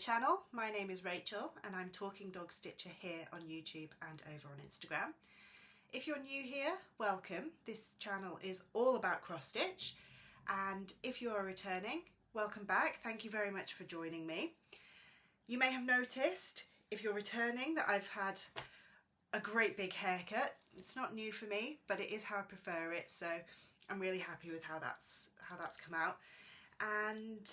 channel. My name is Rachel and I'm Talking Dog Stitcher here on YouTube and over on Instagram. If you're new here, welcome. This channel is all about cross stitch, and if you are returning, welcome back. Thank you very much for joining me. You may have noticed, if you're returning, that I've had a great big haircut. It's not new for me, but it is how I prefer it, so I'm really happy with how that's come out. And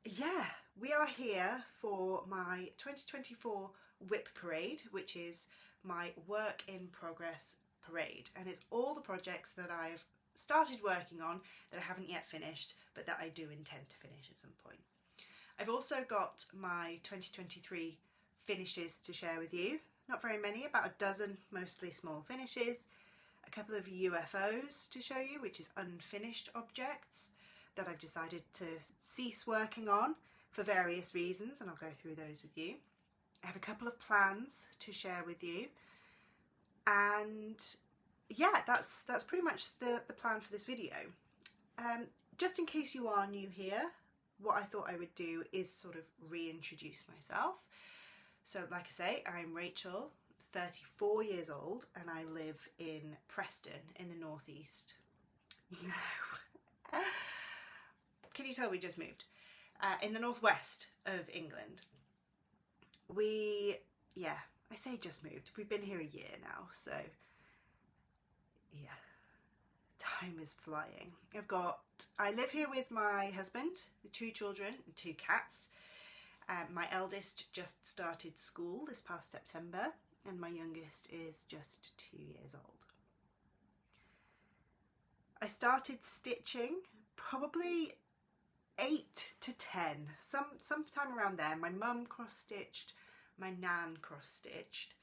yeah, we are here for my 2024 WIP parade, which is my work in progress parade, and it's all the projects that I've started working on that I haven't yet finished, but that I do intend to finish at some point. I've also got my 2023 finishes to share with you. Not very many, about a dozen, mostly small finishes, a couple of UFOs to show you, which is unfinished objects that I've decided to cease working on for various reasons, and I'll go through those with you. I have a couple of plans to share with you, and yeah, that's pretty much the plan for this video. Just in case you are new here, what I thought I would do is sort of reintroduce myself. So like I say, I'm Rachel, 34 years old, and I live in Preston in the northeast. No. Can you tell we just moved? In the northwest of England. I say just moved. We've been here a year now, so yeah, time is flying. I live here with my husband, the 2 children and 2 cats. My eldest just started school this past September, and my youngest is just 2 years old. I started stitching probably 8 to 10, sometime around there. My mum cross-stitched, my nan cross-stitched,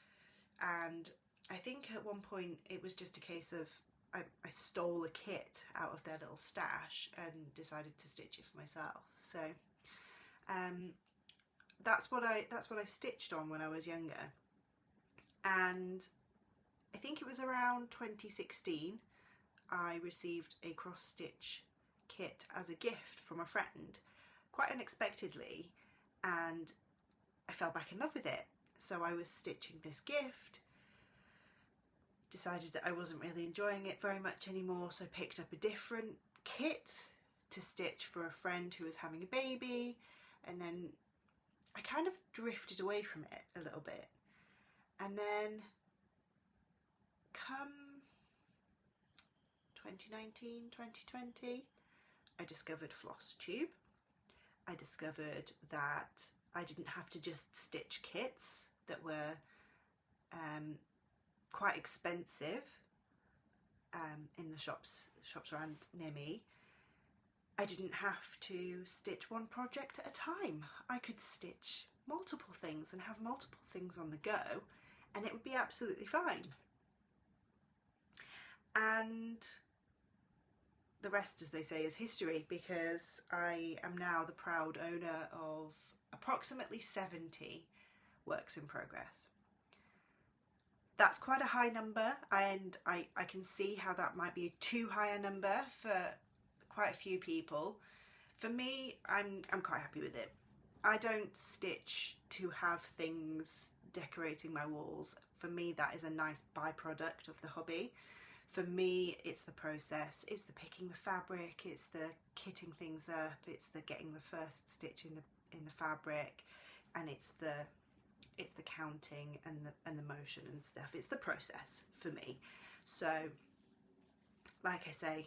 and I think at one point it was just a case of I stole a kit out of their little stash and decided to stitch it for myself. So that's what I stitched on when I was younger. And I think it was around 2016 I received a cross-stitch kit as a gift from a friend, quite unexpectedly, and I fell back in love with it. So I was stitching this gift, decided that I wasn't really enjoying it very much anymore, so I picked up a different kit to stitch for a friend who was having a baby, and then I kind of drifted away from it a little bit. And then come 2019, 2020, I discovered floss tube. I discovered that I didn't have to just stitch kits that were quite expensive in the shops around near me. I didn't have to stitch one project at a time. I could stitch multiple things and have multiple things on the go, and it would be absolutely fine. And the rest, as they say, is history, because I am now the proud owner of approximately 70 works in progress. That's quite a high number, and I can see how that might be too high a number for quite a few people. For me, I'm quite happy with it. I don't stitch to have things decorating my walls. For me, that is a nice byproduct of the hobby. For me, it's the process, it's the picking the fabric, it's the kitting things up, it's the getting the first stitch in the fabric, and it's the counting and the motion and stuff. It's the process for me. So, like I say,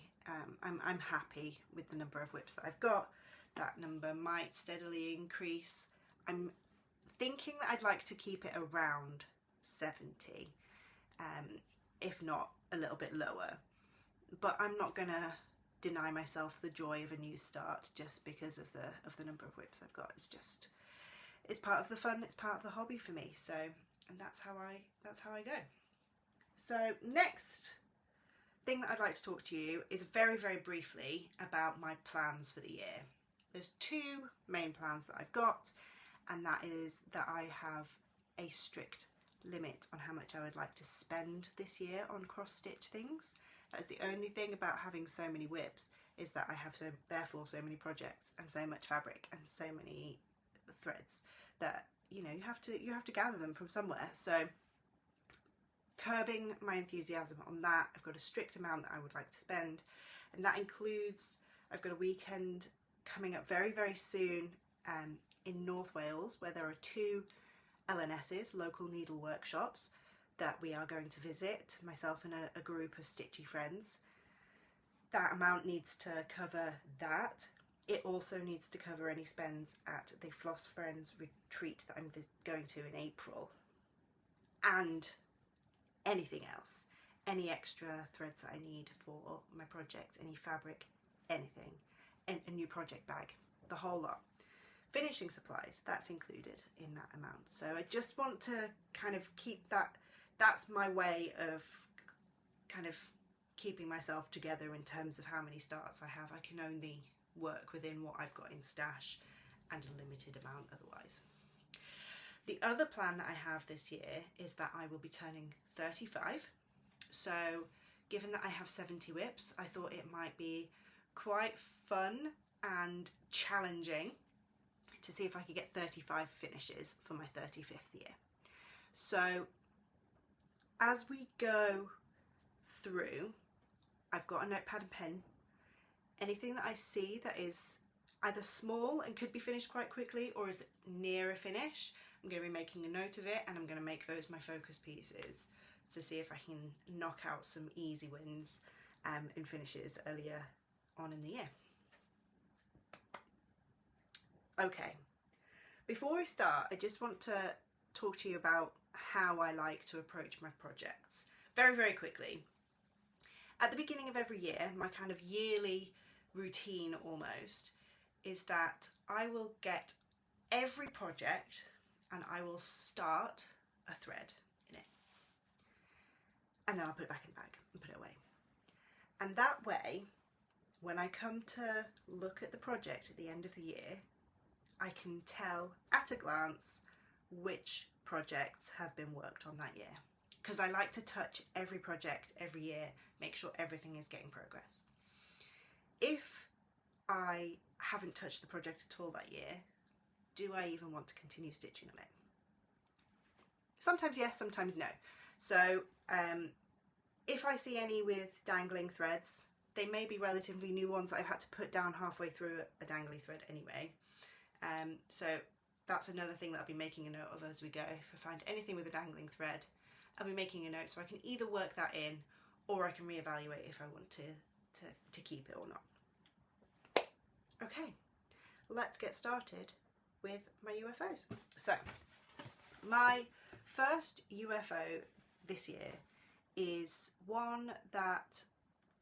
I'm happy with the number of WIPs that I've got. That number might steadily increase. I'm thinking that I'd like to keep it around 70, if not a little bit lower. But I'm not gonna deny myself the joy of a new start just because of the number of WIPs I've got. It's part of the fun, it's part of the hobby for me. So, and that's how I go. So next thing that I'd like to talk to you is very, very briefly about my plans for the year. There's 2 main plans that I've got, and that is that I have a strict limit on how much I would like to spend this year on cross-stitch things. That is the only thing about having so many WIPs, is that I have therefore so many projects and so much fabric and so many threads that, you know, you have to gather them from somewhere. So curbing my enthusiasm on that. I've got a strict amount that I would like to spend, and that includes, I've got a weekend coming up very, very soon in North Wales, where there are 2 LNSs, local needle workshops, that we are going to visit, myself and a group of stitchy friends. That amount needs to cover that. It also needs to cover any spends at the Floss Friends retreat that I'm going to in April, and anything else, any extra threads that I need for my project, any fabric, anything, and a new project bag, the whole lot. Finishing supplies, that's included in that amount. So I just want to kind of keep that, that's my way of kind of keeping myself together in terms of how many starts I have. I can only work within what I've got in stash and a limited amount otherwise. The other plan that I have this year is that I will be turning 35. So given that I have 70 WIPs, I thought it might be quite fun and challenging to see if I could get 35 finishes for my 35th year. So as we go through, I've got a notepad and pen. Anything that I see that is either small and could be finished quite quickly or is near a finish, I'm going to be making a note of it, and I'm going to make those my focus pieces to see if I can knock out some easy wins and finishes earlier on in the year. Okay, before I start, I just want to talk to you about how I like to approach my projects very, very quickly. At the beginning of every year, my kind of yearly routine almost is that I will get every project and I will start a thread in it, and then I'll put it back in the bag and put it away. And that way, when I come to look at the project at the end of the year, I can tell at a glance which projects have been worked on that year, because I like to touch every project every year, make sure everything is getting progress. If I haven't touched the project at all that year, do I even want to continue stitching on it? Sometimes yes, sometimes no. So if I see any with dangling threads, they may be relatively new ones that I've had to put down halfway through a dangly thread anyway. So that's another thing that I'll be making a note of as we go. If I find anything with a dangling thread, I'll be making a note so I can either work that in, or I can reevaluate if I want to keep it or not. Okay, let's get started with my UFOs. So my first UFO this year is one that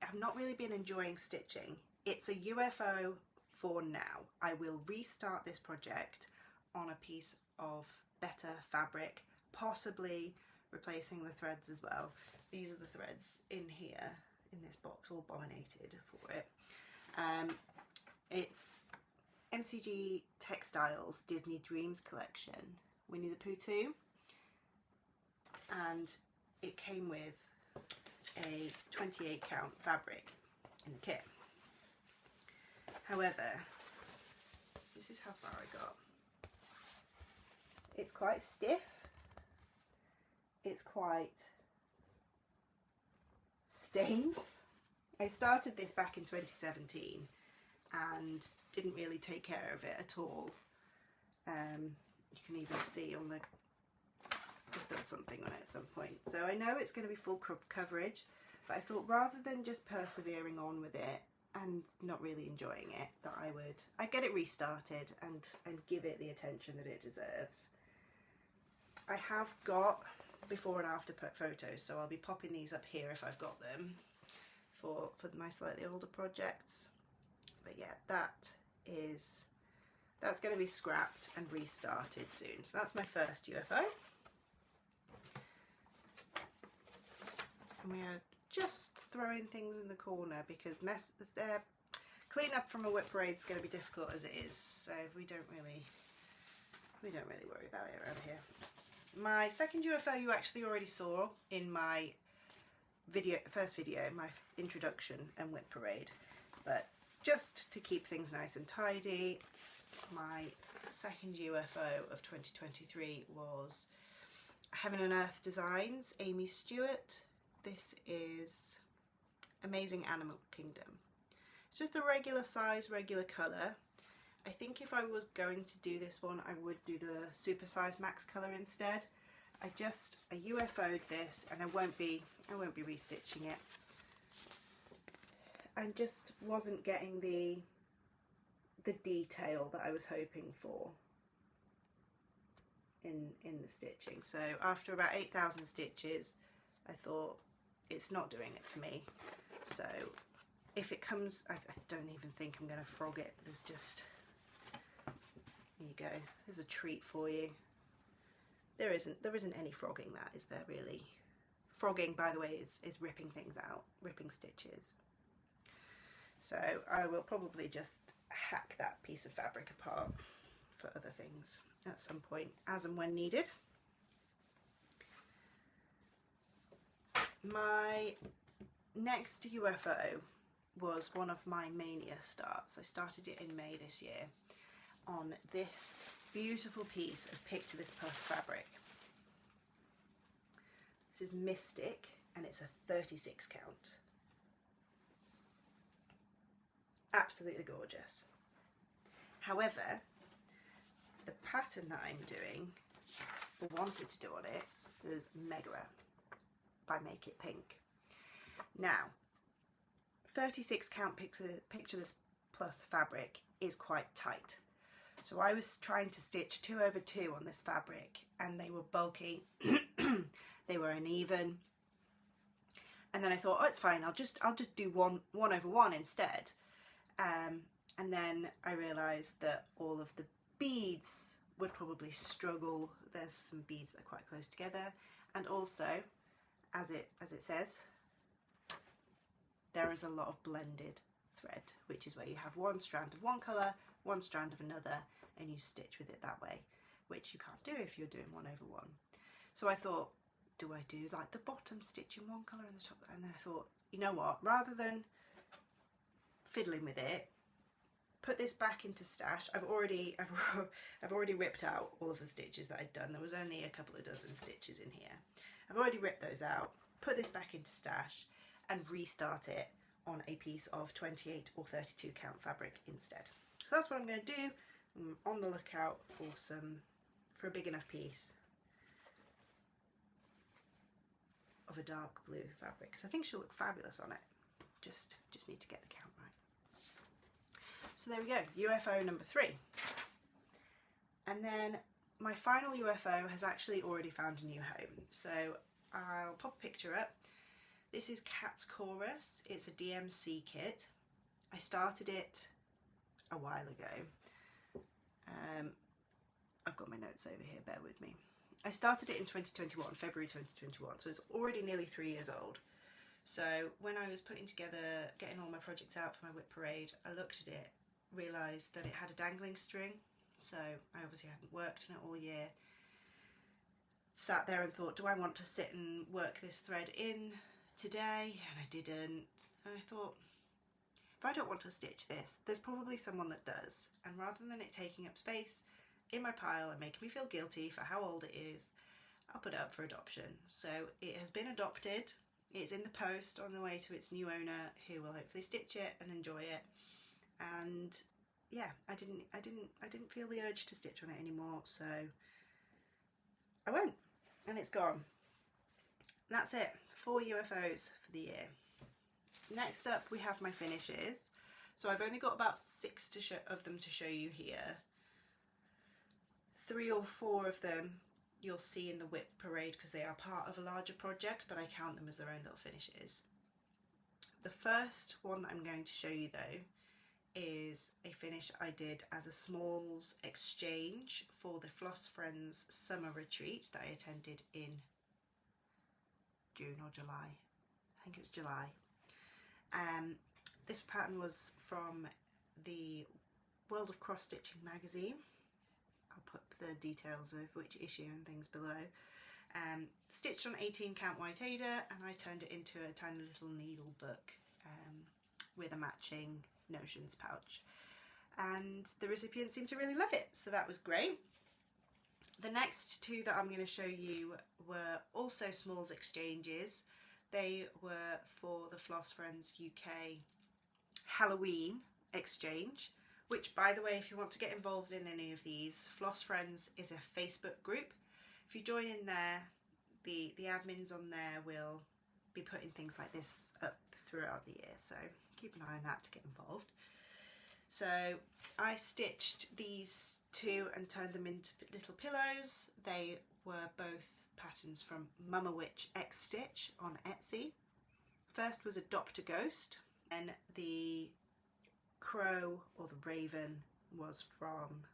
I've not really been enjoying stitching. It's a UFO for now. I will restart this project on a piece of better fabric, possibly replacing the threads as well. These are the threads in here, in this box, all bominated for it. It's MCG Textiles Disney Dreams collection, Winnie the Pooh 2, and it came with a 28 count fabric in the kit. However, this is how far I got. It's quite stiff, it's quite stained. I started this back in 2017 and didn't really take care of it at all. You can even see on I spilled something on it at some point. So I know it's going to be full coverage, but I thought rather than just persevering on with it and not really enjoying it, that I'd get it restarted and give it the attention that it deserves. I have got before and after photos, so I'll be popping these up here if I've got them for my slightly older projects. But yeah, that's going to be scrapped and restarted soon. So that's my first UFO. And we are just throwing things in the corner because clean up from a WIP parade is going to be difficult as it is. So we don't really worry about it around here. My second UFO you actually already saw in my first video, my introduction and WIP parade. But just to keep things nice and tidy, my second UFO of 2023 was Heaven and Earth Designs, Amy Stewart. This is Amazing Animal Kingdom. It's just a regular size, regular colour. I think if I was going to do this one, I would do the super size max colour instead. I UFO'd this, and I won't be restitching it. I just wasn't getting the detail that I was hoping for in the stitching. So after about 8,000 stitches, I thought it's not doing it for me. So if it comes, I don't even think I'm going to frog it. There's just, there you go. There's a treat for you. There isn't any frogging that, is there really? Frogging, by the way, is ripping things out, ripping stitches. So I will probably just hack that piece of fabric apart for other things at some point, as and when needed. My next UFO was one of my mania starts. I started it in May this year on this beautiful piece of Picture This Plus fabric. This is Mystic, and it's a 36 count. Absolutely gorgeous. However, the pattern that I'm doing, or wanted to do on it, was Megara by Make It Pink. Now, 36 count Picture This Plus fabric is quite tight. So I was trying to stitch 2 over 2 on this fabric, and they were bulky, they were uneven. And then I thought, oh, it's fine, I'll just do 1 over 1 instead. And then I realised that all of the beads would probably struggle. There's some beads that are quite close together, and also, as it says, there is a lot of blended thread, which is where you have one strand of one colour, one strand of another, and you stitch with it that way, which you can't do if you're doing 1 over 1. So I thought, do I do like the bottom stitch in one colour and the top? And then I thought, you know what, rather than fiddling with it, put this back into stash. I've already ripped out all of the stitches that I'd done. There was only a couple of dozen stitches in here. I've already ripped those out, put this back into stash, and restart it on a piece of 28 or 32 count fabric instead. So that's what I'm going to do. I'm on the lookout for a big enough piece of a dark blue fabric, because I think she'll look fabulous on it. Just need to get the count right. So there we go, UFO number 3. And then my final UFO has actually already found a new home. So I'll pop a picture up. This is Cat's Chorus. It's a DMC kit. I started it a while ago. I've got my notes over here, bear with me. I started it in 2021, February 2021, so it's already nearly 3 years old. So when I was putting together, getting all my projects out for my WIP parade, I looked at it, realised that it had a dangling string, so I obviously hadn't worked on it all year. Sat there and thought, do I want to sit and work this thread in today? And I didn't. And I thought, if I don't want to stitch this, there's probably someone that does. And rather than it taking up space in my pile and making me feel guilty for how old it is, I'll put it up for adoption. So it has been adopted. It's in the post on the way to its new owner, who will hopefully stitch it and enjoy it. And yeah, I didn't feel the urge to stitch on it anymore, so I won't, and it's gone. And that's it, 4 UFOs for the year. Next up we have my finishes. So I've only got about 6 of them to show you here. 3 or 4 of them you'll see in the WIP parade because they are part of a larger project, but I count them as their own little finishes. The first one that I'm going to show you though is a finish I did as a smalls exchange for the Floss Friends summer retreat that I attended in June or July. I think it was July. This pattern was from the World of Cross Stitching magazine. I'll put the details of which issue and things below. Stitched on 18 count white Aida, and I turned it into a tiny little needle book with a matching notions pouch. and the recipients seemed to really love it, so that was great. The next two that I'm going to show you were also smalls exchanges. They were for the Floss Friends UK Halloween exchange, which, by the way, if you want to get involved in any of these, Floss Friends is a Facebook group. If you join in there, the admins on there will be putting things like this up throughout the year, so keep an eye on that to get involved. So I stitched these two and turned them into little pillows. They were both patterns from Mama Witch X Stitch on Etsy. First was Adopt a Ghost, and the crow or the raven was from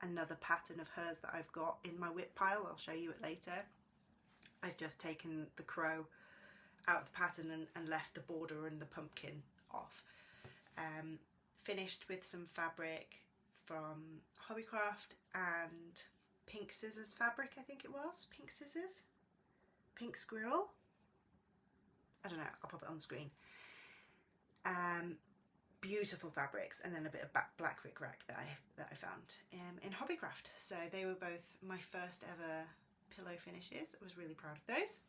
another pattern of hers that I've got in my WIP pile. I'll show you it later. I've just taken the crow out of the pattern and left the border and the pumpkin off. Finished with some fabric from Hobbycraft and Pink Scissors fabric, I think it was. Pink Scissors? Pink Squirrel? I don't know, I'll pop it on the screen. Beautiful fabrics, and then a bit of black rickrack that I found in Hobbycraft. So they were both my first ever pillow finishes. I was really proud of those.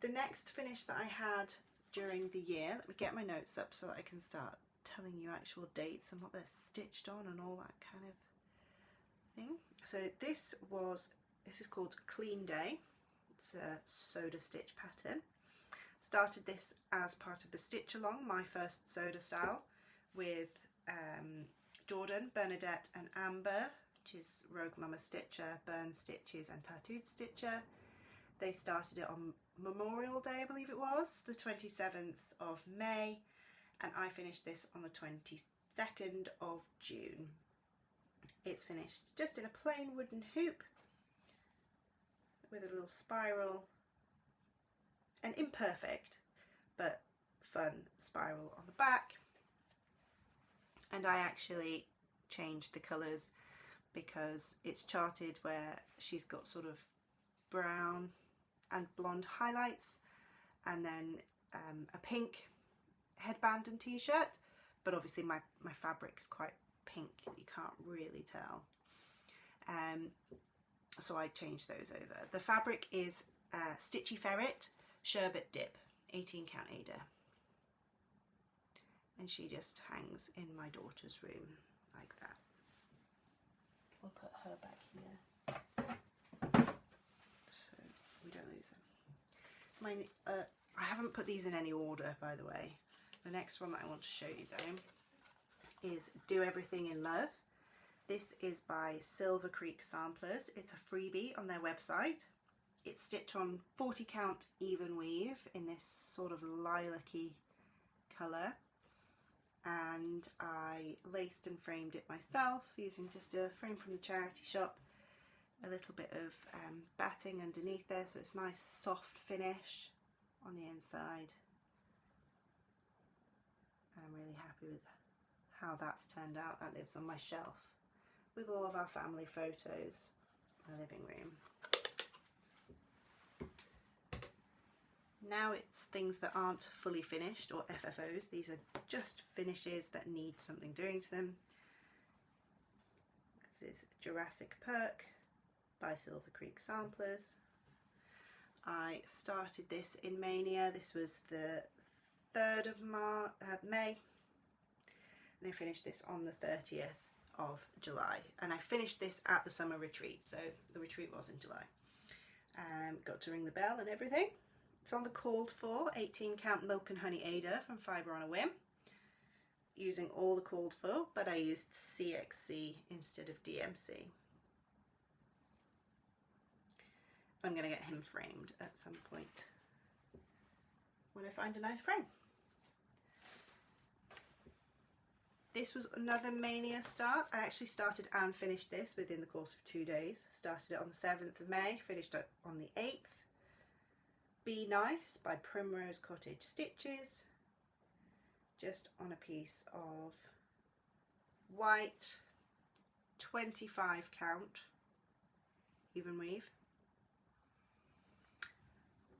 The next finish that I had during the year, let me get my notes up so that I can start telling you actual dates and what they're stitched on and all that kind of thing. So this is called Clean Day. It's a soda stitch pattern. Started this as part of the Stitch Along, my first soda style, with Jordan, Bernadette and Amber, which is Rogue Mama Stitcher, Burn Stitches and Tattooed Stitcher. They started it on Memorial Day, I believe it was, the 27th of May, and I finished this on the 22nd of June. It's finished just in a plain wooden hoop with a little spiral, an imperfect but fun spiral on the back, and I actually changed the colours because it's charted where she's got sort of brown and blonde highlights and then a pink headband and t-shirt, but obviously my fabric's quite pink, you can't really tell, so I changed those over. The fabric is Stitchy Ferret Sherbet Dip 18 count Ada, and she just hangs in my daughter's room like that. We'll put her back here so we don't lose her. I haven't put these in any order, by the way. The next one that I want to show you though is Do Everything in Love. This is by Silver Creek Samplers. It's a freebie on their website. It's stitched on 40 count even weave in this sort of lilac-y colour, and I laced and framed it myself using just a frame from the charity shop, a little bit of batting underneath there so it's nice soft finish on the inside, and I'm really happy with how that's turned out. That lives on my shelf with all of our family photos in my living room. Now it's things that aren't fully finished, or FFOs. These are just finishes that need something doing to them. This is Jurassic Perk by Silver Creek Samplers. I started this in Mania. This was the 3rd of May, and I finished this on the 30th of July. And I finished this at the summer retreat, so the retreat was in July. Got to ring the bell and everything. It's on the called for 18 count Milk and Honey Ada from Fibre on a Whim, using all the called for, but I used CXC instead of DMC. I'm going to get him framed at some point when I find a nice frame. This was another Mania start. I actually started and finished this within the course of 2 days. Started it on the 7th of May, finished it on the 8th. Be Nice by Primrose Cottage Stitches, just on a piece of white 25 count even weave,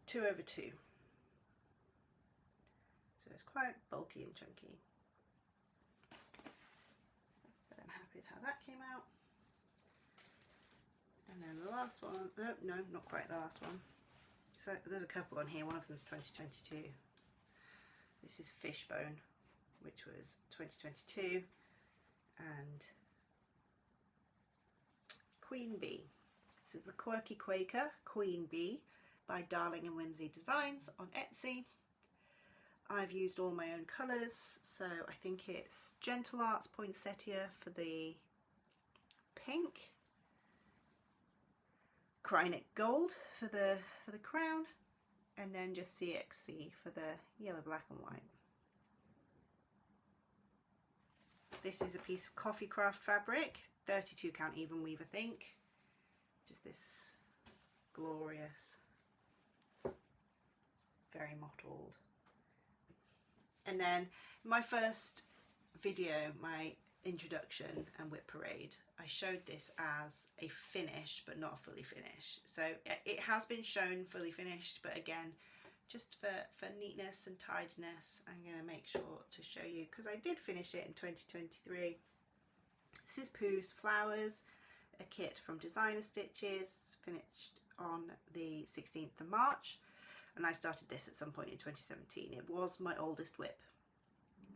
2/2, so it's quite bulky and chunky. that came out. And then the last one, oh no, not quite the last one. So there's a couple on here, one of them's 2022. This is Fishbone, which was 2022, and Queen Bee. This is the Quirky Quaker Queen Bee by Darling and Whimsy Designs on Etsy. I've used all my own colours, so I think it's Gentle Arts Poinsettia for the pink, Krynic Gold for the crown, and then just CXC for the yellow, black and white. This is a piece of coffee craft fabric, 32 count even weave, I think. Just this glorious, very mottled. And then my first video, my introduction and WIP parade, I showed this as a finish but not a fully finished. So it has been shown fully finished, but again, just for neatness and tidiness, I'm going to make sure to show you, because I did finish it in 2023. This is Pooh's Flowers, a kit from Designer Stitches, finished on the 16th of March, and I started this at some point in 2017. It was my oldest WIP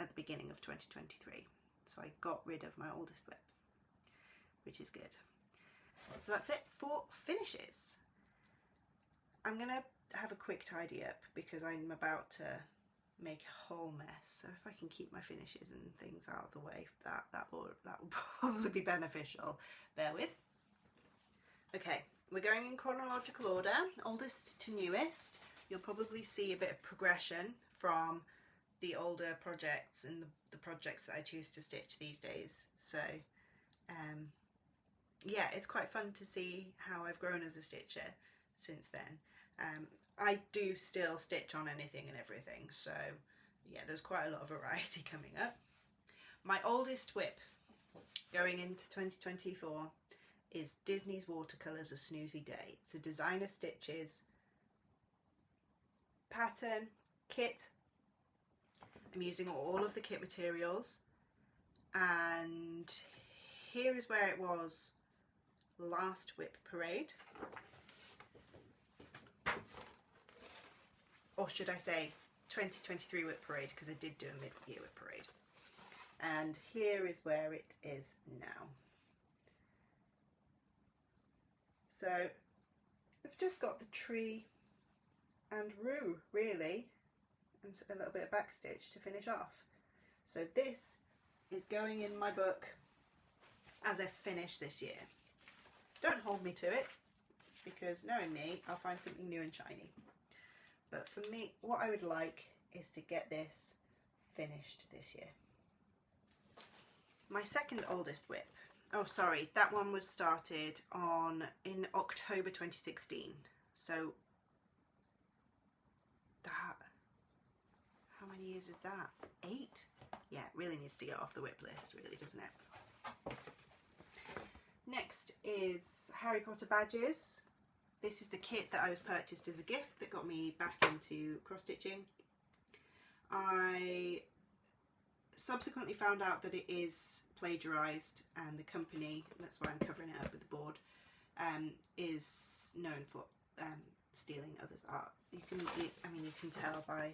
at the beginning of 2023, so I got rid of my oldest WIP, which is good. So that's it for finishes. I'm going to have a quick tidy up because I'm about to make a whole mess, so if I can keep my finishes and things out of the way, that will probably be beneficial. Bear with. Okay, we're going in chronological order, oldest to newest. You'll probably see a bit of progression from the older projects and the projects that I choose to stitch these days. So yeah, it's quite fun to see how I've grown as a stitcher since then. I do still stitch on anything and everything, so yeah, there's quite a lot of variety coming up. My oldest WIP going into 2024 is Disney's Watercolours A Snoozy Day. It's a Designer Stitches pattern kit. I'm using all of the kit materials, and here is where it was last WIP parade. Or should I say 2023 WIP parade, because I did do a mid-year WIP parade. And here is where it is now. So I've just got the tree and roo, really, and a little bit of backstitch to finish off. So this is going in my book as a finish this year. Don't hold me to it, because knowing me, I'll find something new and shiny. But for me, what I would like is to get this finished this year. My second oldest WIP, oh sorry, that one was started in October 2016. So that, how many years is that? 8? Yeah, it really needs to get off the WIP list, really, doesn't it? Next is Harry Potter badges. This is the kit that I was purchased as a gift that got me back into cross-stitching. I subsequently found out that it is plagiarised, and the company, that's why I'm covering it up with the board, is known for stealing others' art. You can tell by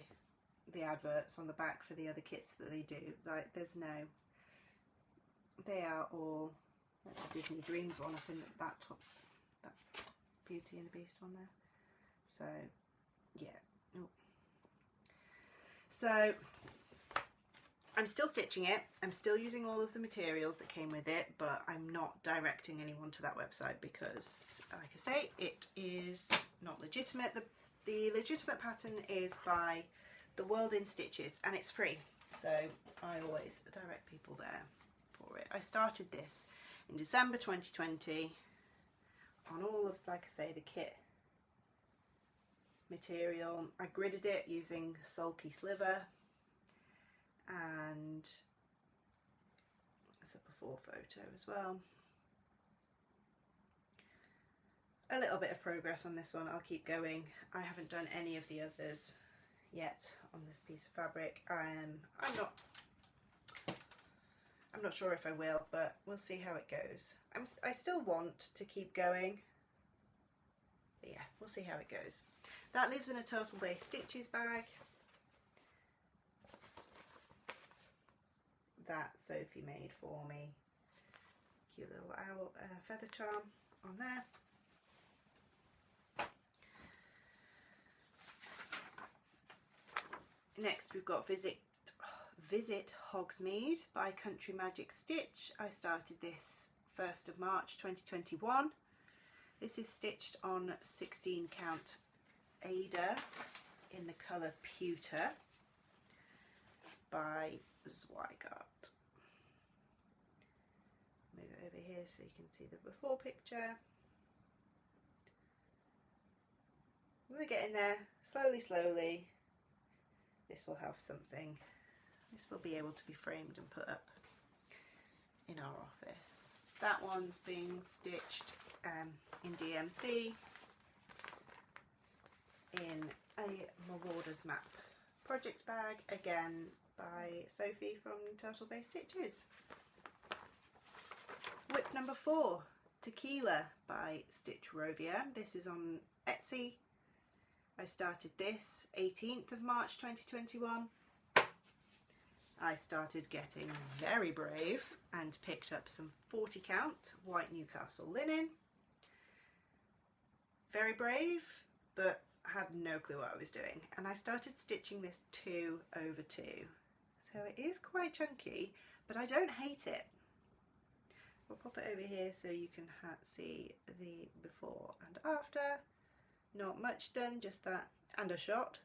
the adverts on the back for the other kits that they do. Like, they are all, that's a Disney Dreams one up in that top, that Beauty and the Beast one there. So yeah, oh. So I'm still stitching it, I'm still using all of the materials that came with it, but I'm not directing anyone to that website because, like I say, it is not legitimate. The legitimate pattern is by The World in Stitches, and it's free, so I always direct people there for it. I started this in December 2020 on all of, like I say, the kit material. I gridded it using Sulky Sliver, and there's a before photo as well. A little bit of progress on this one. I'll keep going. I haven't done any of the others I'm not sure if I will, but we'll see how it goes. I still want to keep going, but yeah, we'll see how it goes. That lives in a Total Bay Stitches bag. That Sophie made for me. Cute little owl feather charm on there. Next we've got Visit Hogsmeade by Country Magic Stitch. I started this 1st of March 2021. This is stitched on 16 count Ada in the colour Pewter by Zweigart. Move it over here so you can see the before picture. We're getting there, slowly. This will have something. This will be able to be framed and put up in our office. That one's being stitched in DMC in a Marauder's Map project bag, again by Sophie from Turtle Bay Stitches. WIP number 4, Tequila by Stitch Rovia. This is on Etsy. I started this 18th of March 2021. I started getting very brave and picked up some 40 count white Newcastle linen. Very brave, but had no clue what I was doing. And I started stitching this 2 over 2. So it is quite chunky, but I don't hate it. We'll pop it over here so you can see the before and after. Not much done, just that and a shot.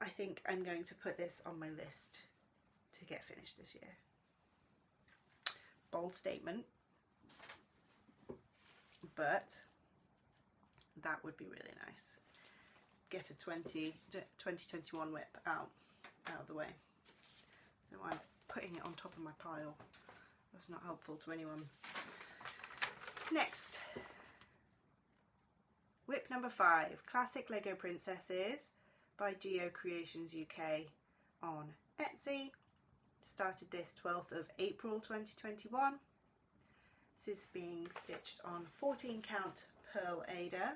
I think I'm going to put this on my list to get finished this year. Bold statement, but that would be really nice. Get a 2021 WIP out of the way. I don't know why I'm putting it on top of my pile. That's not helpful to anyone. Next, WIP number 5, Classic Lego Princesses by Geo Creations UK on Etsy. Started this 12th of April 2021. This is being stitched on 14 count Pearl Ada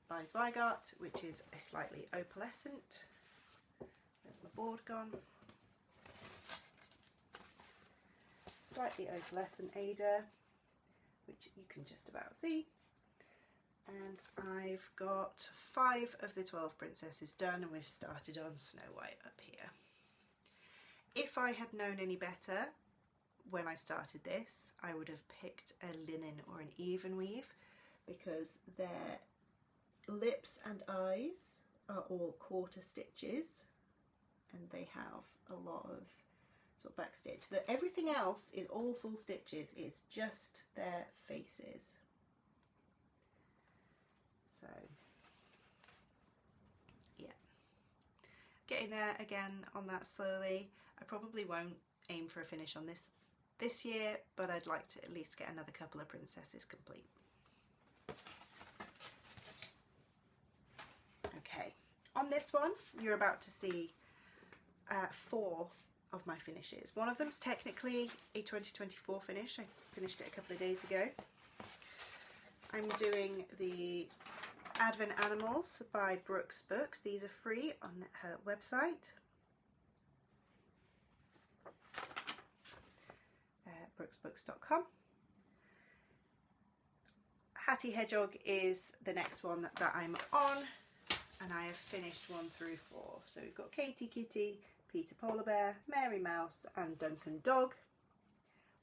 by Zweigart, which is a slightly opalescent. There's my board gone. Slightly opalescent Ada, which you can just about see. And I've got 5 of the 12 princesses done, and we've started on Snow White up here. If I had known any better when I started this, I would have picked a linen or an even weave, because their lips and eyes are all quarter stitches and they have a lot of sort of back stitch. Everything else is all full stitches, it's just their faces. So yeah, getting there again on that slowly. I probably won't aim for a finish on this year, but I'd like to at least get another couple of princesses complete. Okay, on this one you're about to see 4 of my finishes. One of them's technically a 2024 finish. I finished it a couple of days ago. I'm doing the Advent Animals by Brooks Books. These are free on her website. brooksbooks.com. Hattie Hedgehog is the next one that I'm on, and I have finished 1 through 4. So we've got Katie Kitty, Peter Polar Bear, Mary Mouse and Duncan Dog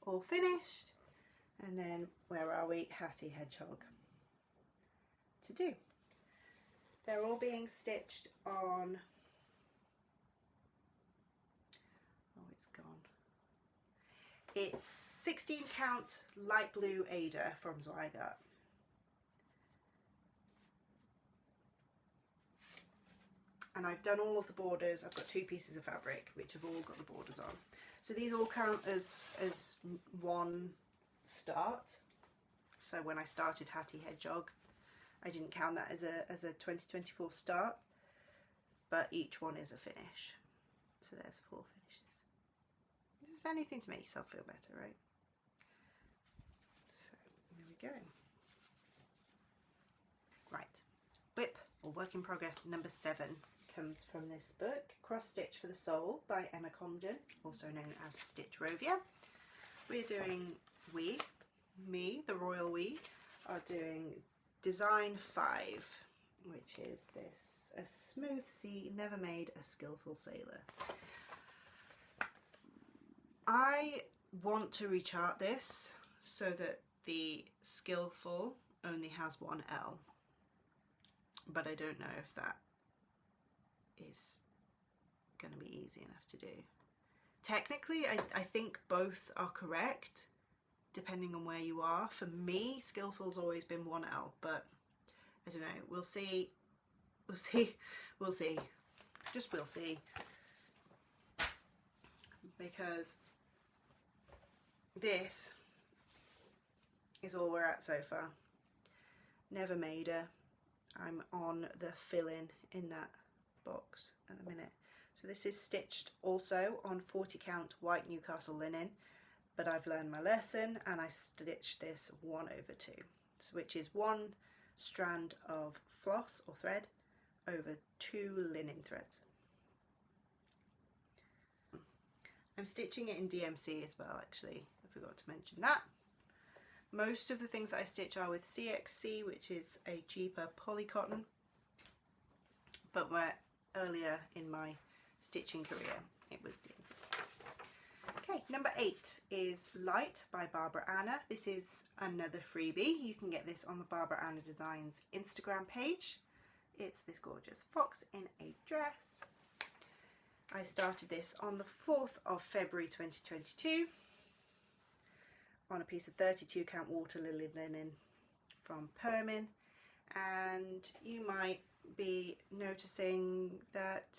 all finished, and then where are we? Hattie Hedgehog to do. They're all being stitched on, oh it's gone, it's 16 count light blue Ada from Zweigart. And I've done all of the borders. I've got 2 pieces of fabric which have all got the borders on. So these all count as one start. So when I started Hattie Hedgehog, I didn't count that as a 2024 start, but each one is a finish. So there's 4 finishes. This is anything to make yourself feel better, right? So there we go. Right, WIP, or Work in Progress number 7, comes from this book, Cross Stitch for the Soul by Emma Comden, also known as Stitch Rovia. We're doing, me, the royal we, are doing design 5, which is this: a smooth sea never made a skillful sailor. I want to rechart this so that the skillful only has 1 L, but I don't know if that is going to be easy enough to do. Technically, I think both are correct, depending on where you are. For me, skillful's always been 1 L, but I don't know. We'll see. We'll see. We'll see. Just we'll see. Because this is all we're at so far. Never made her. I'm on the fill-in that box at the minute. So this is stitched also on 40 count white Newcastle linen, but I've learned my lesson and I stitched this 1/2, so which is 1 strand of floss or thread over 2 linen threads. I'm stitching it in DMC as well, actually. I forgot to mention that. Most of the things that I stitch are with CXC, which is a cheaper poly cotton, but earlier in my stitching career it was DMC. Okay, number 8 is Light by Barbara Anna. This is another freebie. You can get this on the Barbara Anna Designs Instagram page. It's this gorgeous fox in a dress. I started this on the 4th of February 2022 on a piece of 32 count water lily linen from Permin, and you might be noticing that,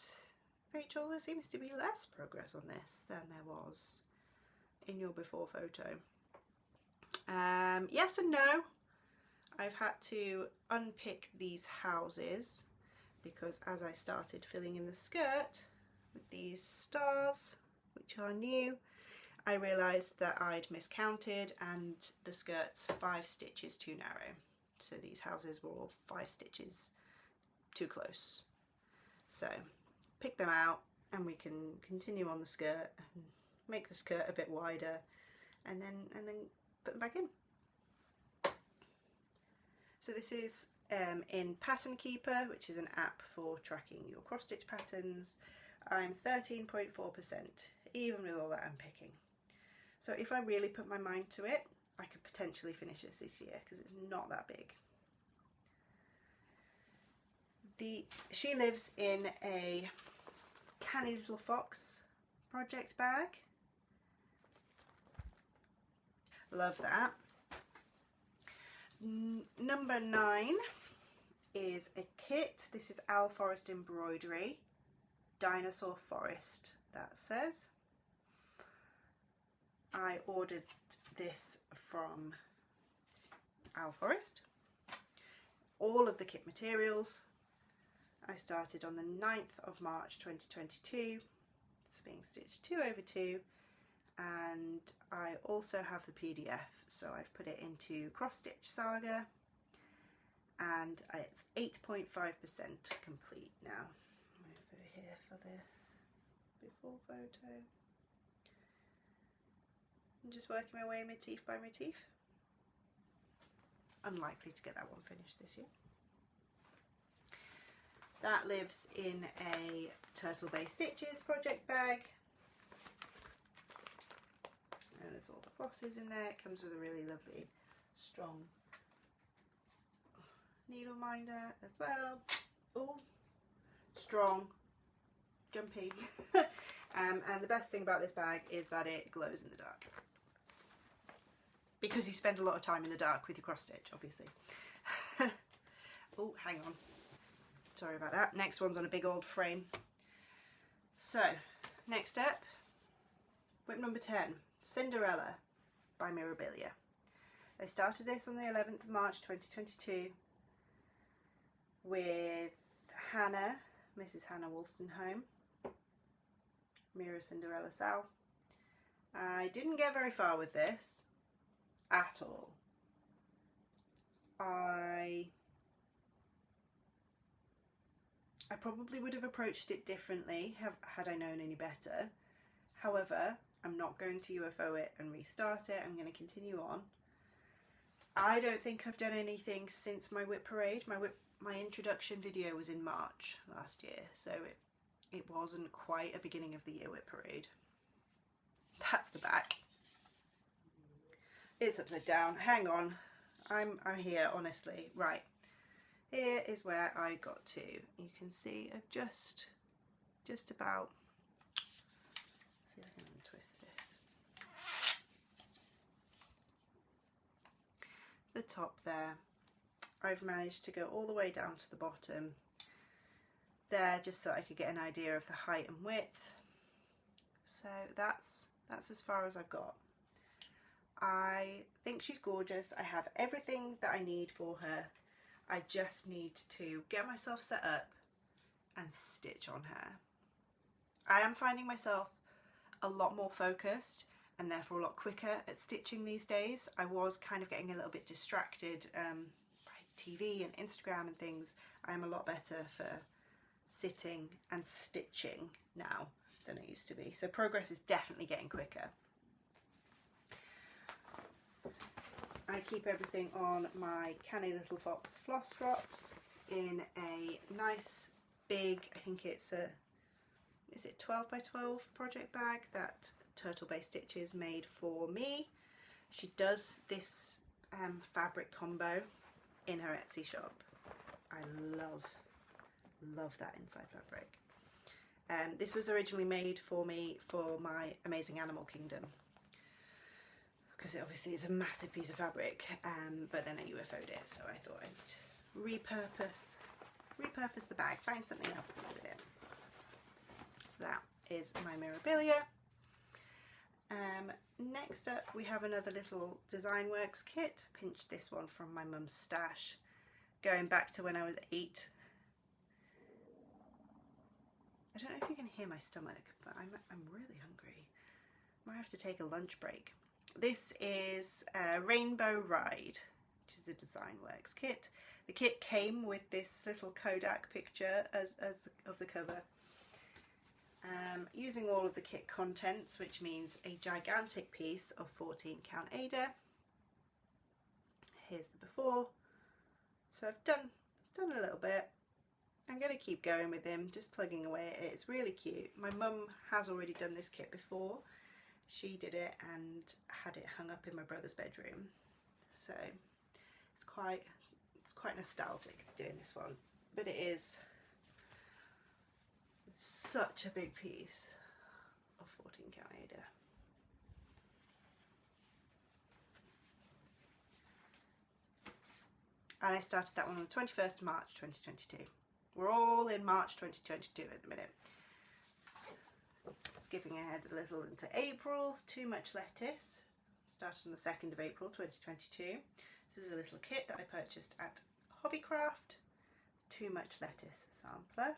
Rachel, there seems to be less progress on this than there was in your before photo. Yes and no. I've had to unpick these houses because as I started filling in the skirt with these stars, which are new, I realised that I'd miscounted and the skirt's 5 stitches too narrow. So these houses were all 5 stitches too close. So pick them out and we can continue on the skirt and make the skirt a bit wider and then put them back in. So this is in Pattern Keeper, which is an app for tracking your cross stitch patterns. I'm 13.4%, even with all that unpicking. So if I really put my mind to it, I could potentially finish this year because it's not that big. She lives in a Canny Little Fox project bag. Love that. Number 9 is a kit. This is Owl Forest Embroidery, Dinosaur Forest, that says. I ordered this from Owl Forest. All of the kit materials I started on the 9th of March 2022. It's being stitched 2/2, and I also have the PDF, so I've put it into Cross Stitch Saga, and it's 8.5% complete now. Over here for the before photo. I'm just working my way motif by motif. Unlikely to get that one finished this year. That lives in a Turtle Bay Stitches project bag. And there's all the flosses in there. It comes with a really lovely, strong needle minder as well. Oh, strong, jumpy. And the best thing about this bag is that it glows in the dark. Because you spend a lot of time in the dark with your cross stitch, obviously. Oh, hang on. Sorry about that. Next one's on a big old frame. So, next step, WIP number 10, Cinderella by Mirabilia. I started this on the 11th of March 2022 with Hannah, Mrs. Hannah Wollstonehome. Mirror Cinderella Sal. I didn't get very far with this at all. I probably would have approached it differently had I known any better. However, I'm not going to UFO it and restart it. I'm going to continue on. I don't think I've done anything since my WIP parade. My introduction video was in March last year, so it wasn't quite a beginning of the year WIP parade. That's the back. It's upside down. Hang on. I'm here, honestly. Right. Here is where I got to. You can see I've just about, see if I can untwist this. The top there, I've managed to go all the way down to the bottom there, just so I could get an idea of the height and width. So that's as far as I've got. I think she's gorgeous. I have everything that I need for her. I just need to get myself set up and stitch on her. I am finding myself a lot more focused and therefore a lot quicker at stitching these days. I was kind of getting a little bit distracted by TV and Instagram and things. I am a lot better for sitting and stitching now than I used to be. So progress is definitely getting quicker. I keep everything on my Canny Little Fox floss drops in a nice big, I think it's a, is it 12 by 12 project bag that Turtle Bay Stitches made for me. She does this fabric combo in her Etsy shop. I love that inside fabric. This was originally made for me for my Amazing Animal Kingdom, because it obviously is a massive piece of fabric, but then I UFO'd it, so I thought I'd repurpose the bag, find something else to do with it. So that is my memorabilia. Next up we have another little Design Works kit. Pinched this one from my mum's stash, going back to when I was 8. I don't know if you can hear my stomach, but I'm really hungry. Might have to take a lunch break. This is a Rainbow Ride, which is a Design Works kit. The kit came with this little Kodak picture as of the cover. Using all of the kit contents, which means a gigantic piece of 14 count Ada. Here's the before. So I've done a little bit. I'm going to keep going with him, just plugging away at it. It's really cute. My mum has already done this kit before. She did it and had it hung up in my brother's bedroom, so it's quite nostalgic doing this one. But it is such a big piece of 14 count Ada. And I started that one on the 21st of March 2022. We're all in March 2022 at the minute. Skipping ahead a little into April, Too Much Lettuce. Started on the 2nd of April 2022. This is a little kit that I purchased at Hobbycraft. Too Much Lettuce sampler.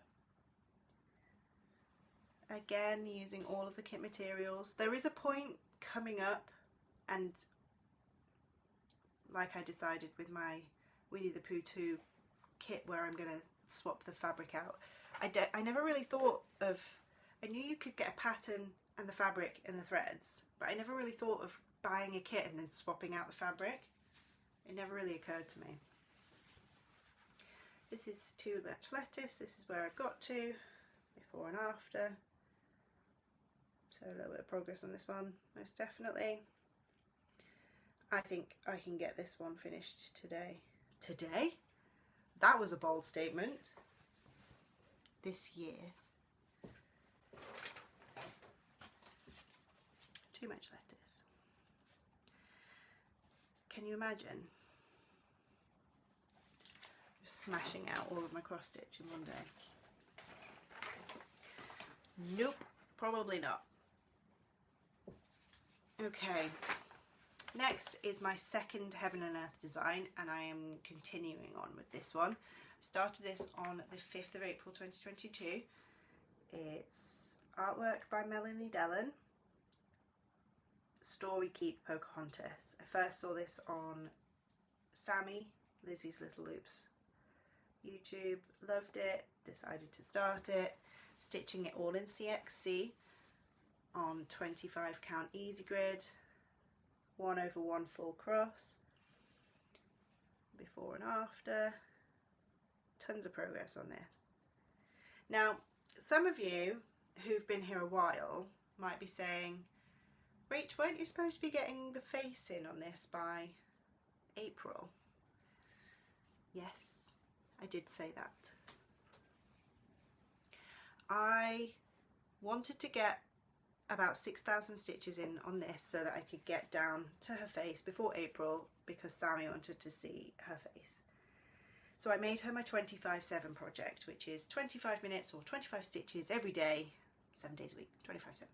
Again, using all of the kit materials. There is a point coming up, and like I decided with my Winnie the Pooh 2 kit, where I'm going to swap the fabric out. I never really thought of, I knew you could get a pattern and the fabric and the threads, but I never really thought of buying a kit and then swapping out the fabric. It never really occurred to me. This is Too Much Lettuce. This is where I've got to, before and after. So a little bit of progress on this one, most definitely. I think I can get this one finished today. Today? That was a bold statement. This year. Too Much Lettuce. Can you imagine just smashing out all of my cross stitch in one day? Nope, probably not. Okay, next is my second Heaven and Earth design, and I am continuing on with this one. I started this on the 5th of April 2022. It's Artwork by Melanie Dellen. Story Keep Pocahontas. I first saw this on Sammy, Lizzie's Little Loops YouTube. Loved it, decided to start it. Stitching it all in CXC on 25 count easy grid, 1/1 full cross, before and after. Tons of progress on this. Now, some of you who've been here a while might be saying, Rach, weren't you supposed to be getting the face in on this by April? Yes, I did say that. I wanted to get about 6,000 stitches in on this so that I could get down to her face before April, because Sammy wanted to see her face. So I made her my 25/7 project, which is 25 minutes or 25 stitches every day, 7 days a week, 25/7.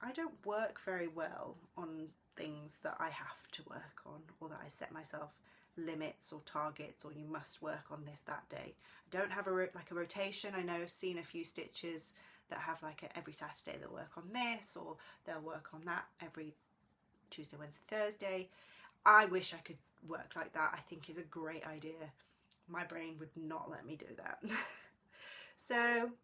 I don't work very well on things that I have to work on, or that I set myself limits or targets, or you must work on this that day. I don't have a rotation. I know I've seen a few stitches that have every Saturday they'll work on this, or they'll work on that every Tuesday, Wednesday, Thursday. I wish I could work like that. I think is a great idea. My brain would not let me do that. So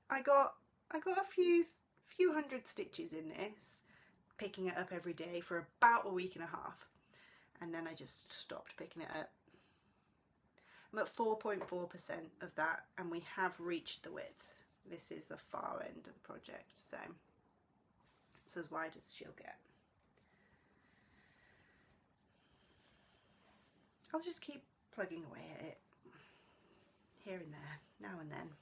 I got a few hundred stitches in this, picking it up every day for about a week and a half, and then I just stopped picking it up. I'm at 4.4% of that, and we have reached the width. This is the far end of the project, so it's as wide as she'll get. I'll just keep plugging away at it, here and there, now and then.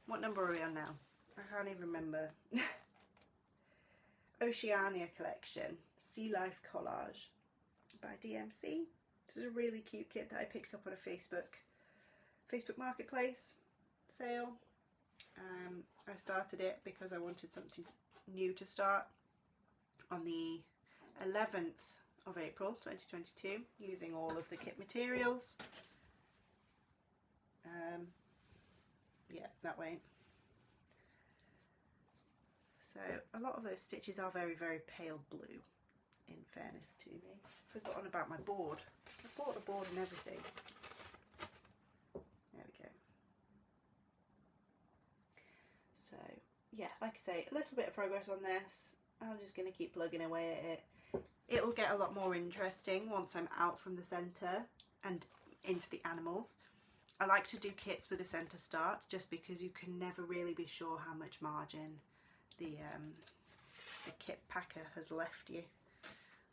What number are we on now? I can't even remember. Oceania Collection, Sea Life Collage by DMC. This is a really cute kit that I picked up on a Facebook Marketplace sale. I started it because I wanted something new to start on the 11th of April 2022 using all of the kit materials. Yeah, that way. So a lot of those stitches are very, very pale blue, in fairness to me. Forgotten about my board. I bought the board and everything. There we go. So yeah, like I say, a little bit of progress on this. I'm just going to keep plugging away at it. It will get a lot more interesting once I'm out from the centre and into the animals. I like to do kits with a centre start, just because you can never really be sure how much margin the kit packer has left you.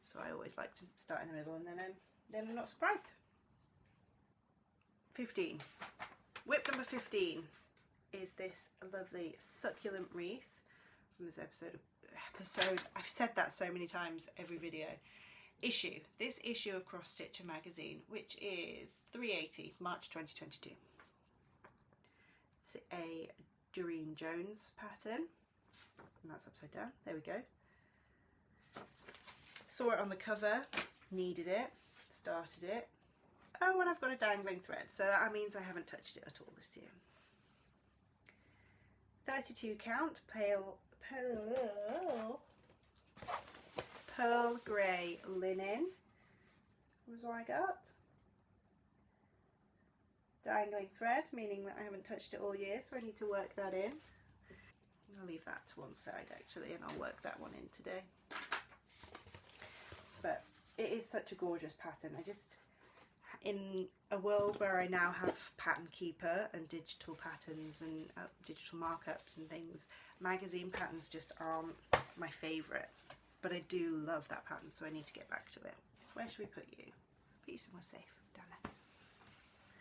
So I always like to start in the middle, and then I'm not surprised. 15. WIP number 15 is this lovely succulent wreath from this episode. I've said that so many times every video. This issue of Cross Stitcher magazine, which is 380, March 2022. It's a Doreen Jones pattern, and that's upside down. There we go. Saw it on the cover, needed it, started it. Oh, and I've got a dangling thread, so that means I haven't touched it at all this year. 32 count, pearl grey linen was what I got. Dangling thread, meaning that I haven't touched it all year, so I need to work that in. I'll leave that to one side actually, and I'll work that one in today. But it is such a gorgeous pattern. In a world where I now have Pattern Keeper and digital patterns and digital markups and things, magazine patterns just aren't my favourite. But I do love that pattern, so I need to get back to it. Where should we put you? Put you somewhere safe, down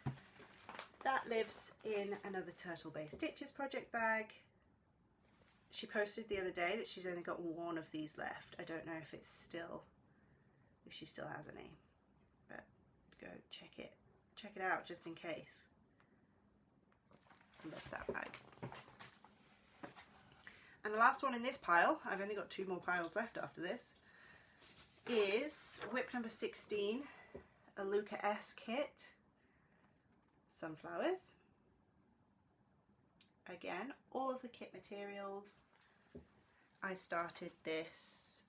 there. That lives in another Turtle Bay Stitches project bag. She posted the other day that she's only got one of these left. I don't know if she still has any, but go check it out just in case. I love that bag. And the last one in this pile, I've only got 2 more piles left after this, is WIP number 16, a Luca S kit, sunflowers. again, all of the kit materials. I started this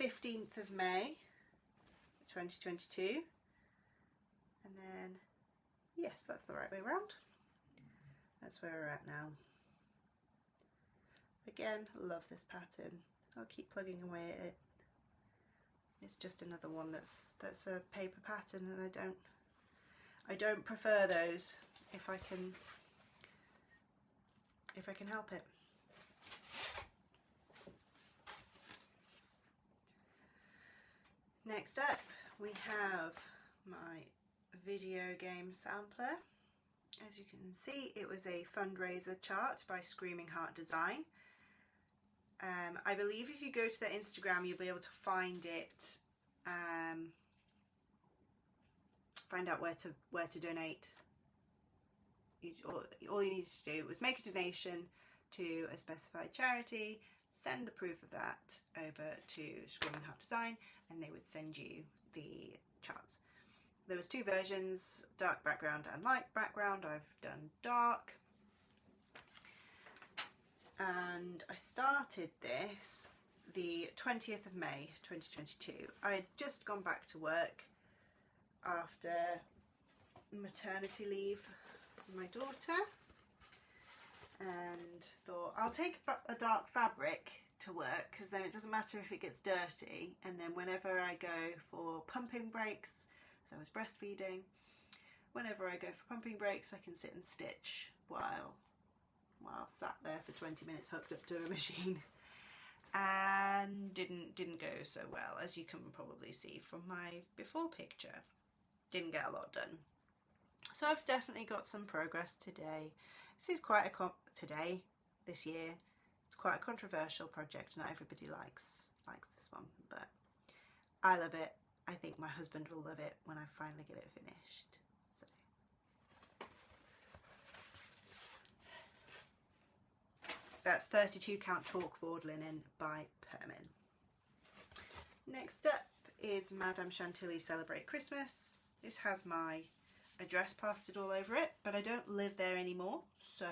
15th of May 2022, and then yes, that's the right way around. That's where we're at now. Again, love this pattern. I'll keep plugging away at it. It's just another one that's a paper pattern, and I don't prefer those if I can help it. Next up, we have my video game sampler. As you can see, it was a fundraiser chart by Screaming Heart Design. I believe if you go to their Instagram, you'll be able to find it, find out where to donate. All you need to do was make a donation to a specified charity, send the proof of that over to Screaming Heart Design, and they would send you the charts. There was two versions, dark background and light background. I've done dark. And I started this the 20th of May 2022. I had just gone back to work after maternity leave for my daughter, and thought I'll take a dark fabric to work, because then it doesn't matter if it gets dirty, and then whenever I go for pumping breaks, so I was breastfeeding, whenever I go for pumping breaks I can sit and stitch while sat there for 20 minutes hooked up to a machine, and didn't go so well, as you can probably see from my before picture. Didn't get a lot done. So I've definitely got some progress today. This is quite this year, it's quite a controversial project. Not everybody likes this one, but I love it. I think my husband will love it when I finally get it finished. So. That's 32 count chalkboard linen by Permin. Next up is Madame Chantilly Celebrate Christmas. This has my address plastered all over it, but I don't live there anymore, so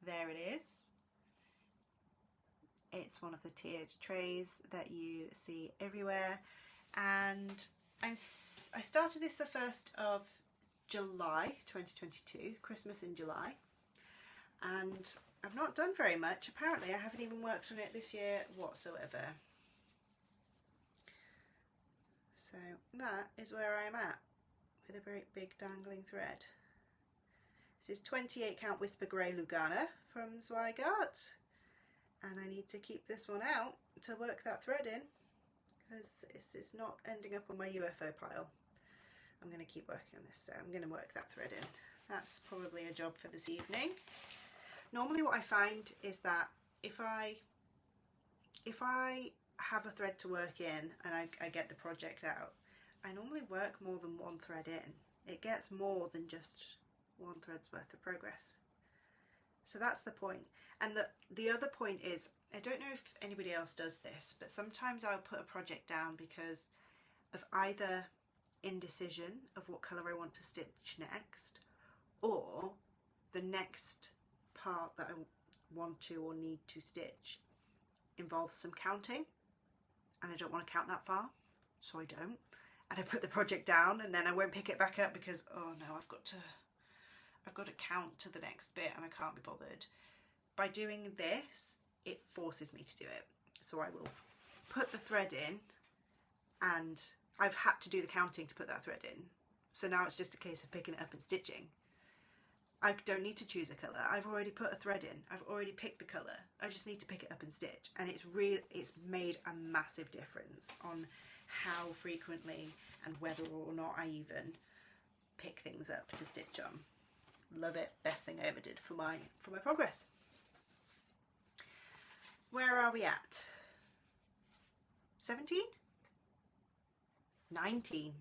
there it is. It's one of the tiered trays that you see everywhere, and I started this the 1st of July 2022, Christmas in July, and I've not done very much. Apparently I haven't even worked on it this year whatsoever. So that is where I am at, with a great big dangling thread. This is 28 count Whisper Grey Lugana from Zweigart, and I need to keep this one out to work that thread in, because this is not ending up on my UFO pile. I'm going to keep working on this, so I'm going to work that thread in. That's probably a job for this evening. Normally what I find is that if I have a thread to work in and I get the project out, I normally work more than one thread in. It gets more than just one thread's worth of progress. So that's the point. And the other point is, I don't know if anybody else does this, but sometimes I'll put a project down because of either indecision of what colour I want to stitch next, or the next part that I want to or need to stitch involves some counting, and I don't want to count that far, so I don't. And I put the project down, and then I won't pick it back up because, oh no, I've got to count to the next bit and I can't be bothered. By doing this, it forces me to do it. So I will put the thread in, and I've had to do the counting to put that thread in. So now it's just a case of picking it up and stitching. I don't need to choose a colour. I've already put a thread in. I've already picked the colour. I just need to pick it up and stitch. And it's made a massive difference on how frequently and whether or not I even pick things up to stitch on. Love it. Best thing I ever did for my progress. Where are we at? 17? 19.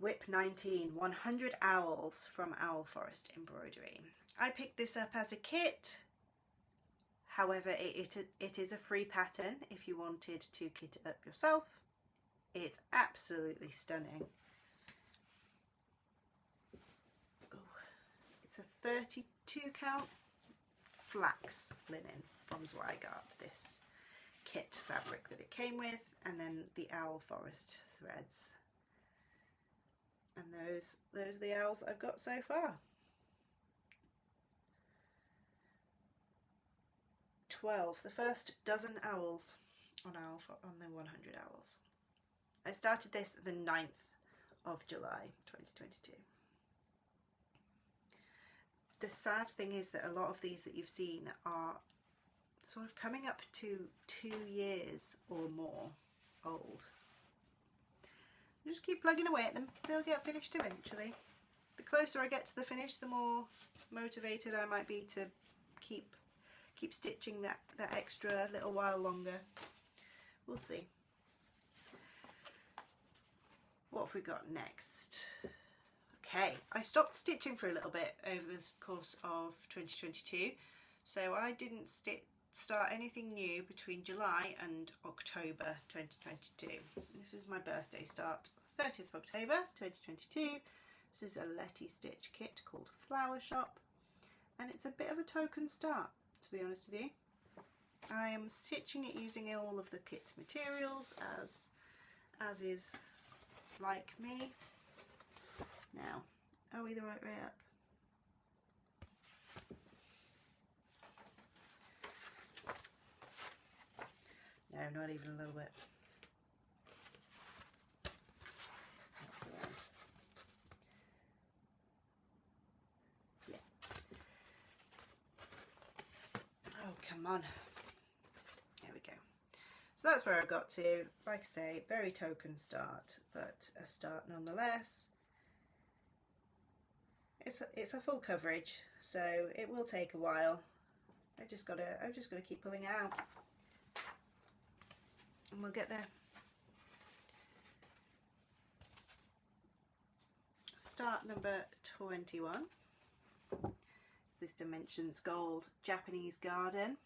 WIP 19, 100 Owls from Owl Forest Embroidery. I picked this up as a kit. However, it is a free pattern if you wanted to kit it up yourself. It's absolutely stunning. Ooh, It's a 32 count flax linen from Zweigart, this kit fabric that it came with, and then the owl forest threads. And those are the owls I've got so far. 12, the first dozen owls on the 100 owls. I started this the 9th of July 2022. The sad thing is that a lot of these that you've seen are sort of coming up to 2 years or more old. Just keep plugging away at them, they'll get finished eventually. The closer I get to the finish, the more motivated I might be to keep stitching that extra little while longer. We'll see. What have we got next? Okay, I stopped stitching for a little bit over this course of 2022, so I didn't start anything new between July and October 2022. This is my birthday start, 30th of October 2022. This is a Letty Stitch kit called Flower Shop, and it's a bit of a token start, to be honest with you. I am stitching it using all of the kit materials as is like me. Now, are we the right way up? No, not even a little bit. That's the way. Yeah. Oh, come on. There we go. So that's where I got to. Like I say, very token start, but a start nonetheless. It's a full coverage, so it will take a while. I've just gotta keep pulling it out, and we'll get there. Start number 21. This Dimensions Gold Japanese Garden.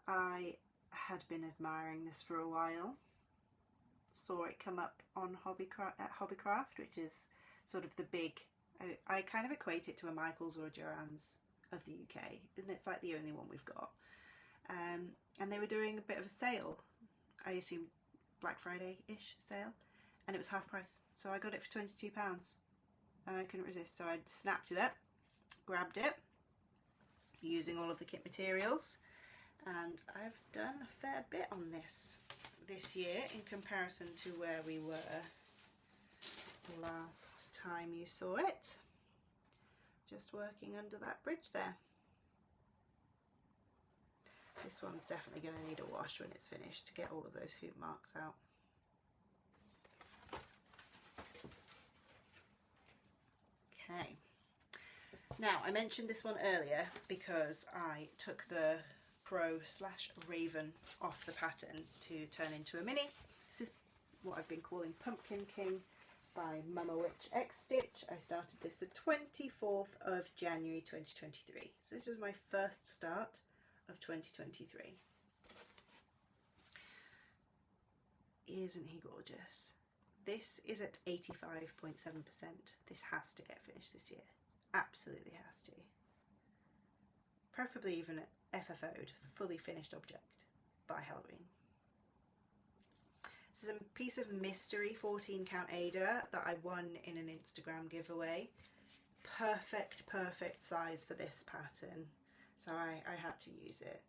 I had been admiring this for a while. Saw it come up on Hobbycraft, which is sort of the big, I kind of equate it to a Michaels or a Joann's of the UK, and it's like the only one we've got. And they were doing a bit of a sale, I assume Black Friday-ish sale, and it was half price. So I got it for £22, and I couldn't resist. So I snapped it up, grabbed it, using all of the kit materials, and I've done a fair bit on this year in comparison to where we were last time you saw it. Just working under that bridge there. This one's definitely going to need a wash when it's finished to get all of those hoop marks out. Okay. Now, I mentioned this one earlier because I took the Pro/Raven off the pattern to turn into a mini. This is what I've been calling Pumpkin King by Mama Witch X Stitch. I started this the 24th of January 2023. So this was my first start of 2023. Isn't he gorgeous? This is at 85.7%. This has to get finished this year. Absolutely has to. Preferably even FFO'd, fully finished object by Halloween. This is a piece of mystery 14 count Ada that I won in an Instagram giveaway. Perfect size for this pattern. So I had to use it.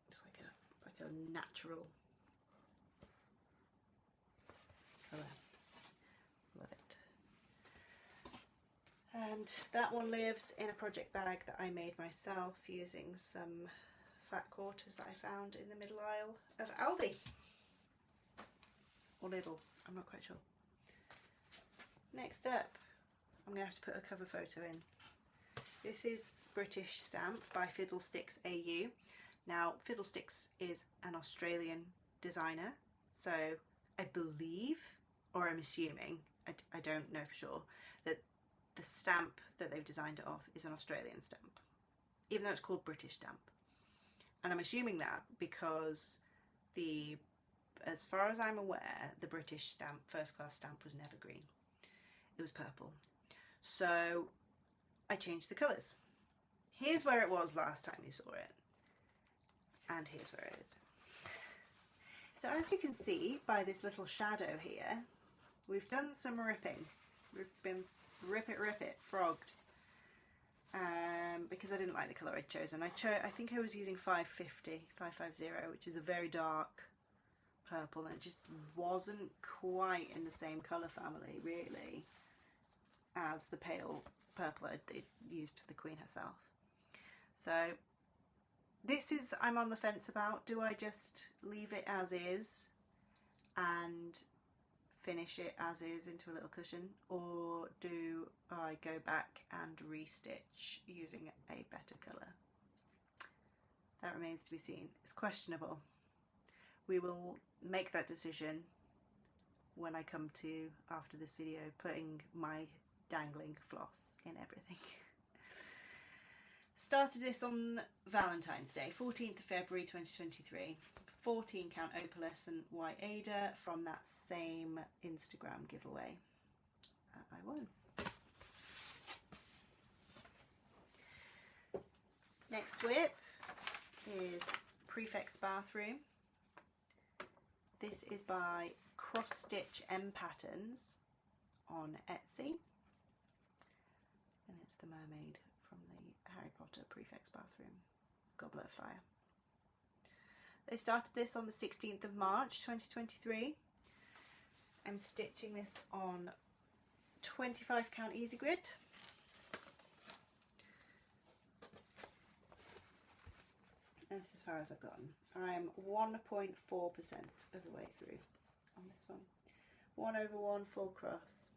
It's like a natural colour. Love it. And that one lives in a project bag that I made myself using some fat quarters that I found in the middle aisle of Aldi. Or Lidl, I'm not quite sure. Next up, I'm going to have to put a cover photo in. This is British Stamp by Fiddlesticks AU. Now, Fiddlesticks is an Australian designer, so I believe, or I'm assuming, I don't know for sure, that the stamp that they've designed it off is an Australian stamp, even though it's called British Stamp. And I'm assuming that because the as far as I'm aware, the British stamp, first class stamp, was never green. It was purple. So I changed the colours. Here's where it was last time you saw it. And here's where it is. So as you can see by this little shadow here, we've done some ripping. We've been rip it, frogged. Because I didn't like the colour I'd chosen. I think I was using 550, which is a very dark purple, and it just wasn't quite in the same colour family, really, as the pale purple I'd used for the Queen herself. So this is, I'm on the fence about, do I just leave it as is and finish it as is into a little cushion, or do I go back and restitch using a better colour? That remains to be seen. It's questionable. We will make that decision when I come to, after this video, putting my dangling floss in everything. Started this on Valentine's Day, 14th of February 2023. 14 count opalescent white Ada from that same Instagram giveaway I won. Next WIP is Prefect's Bathroom. This is by Cross Stitch M Patterns on Etsy, and it's the mermaid from the Harry Potter Prefect's Bathroom Goblet of Fire. They started this on the 16th of March 2023. I'm stitching this on 25 count easy grid. And this is as far as I've gotten. I'm 1.4% of the way through on this one. 1/1 full cross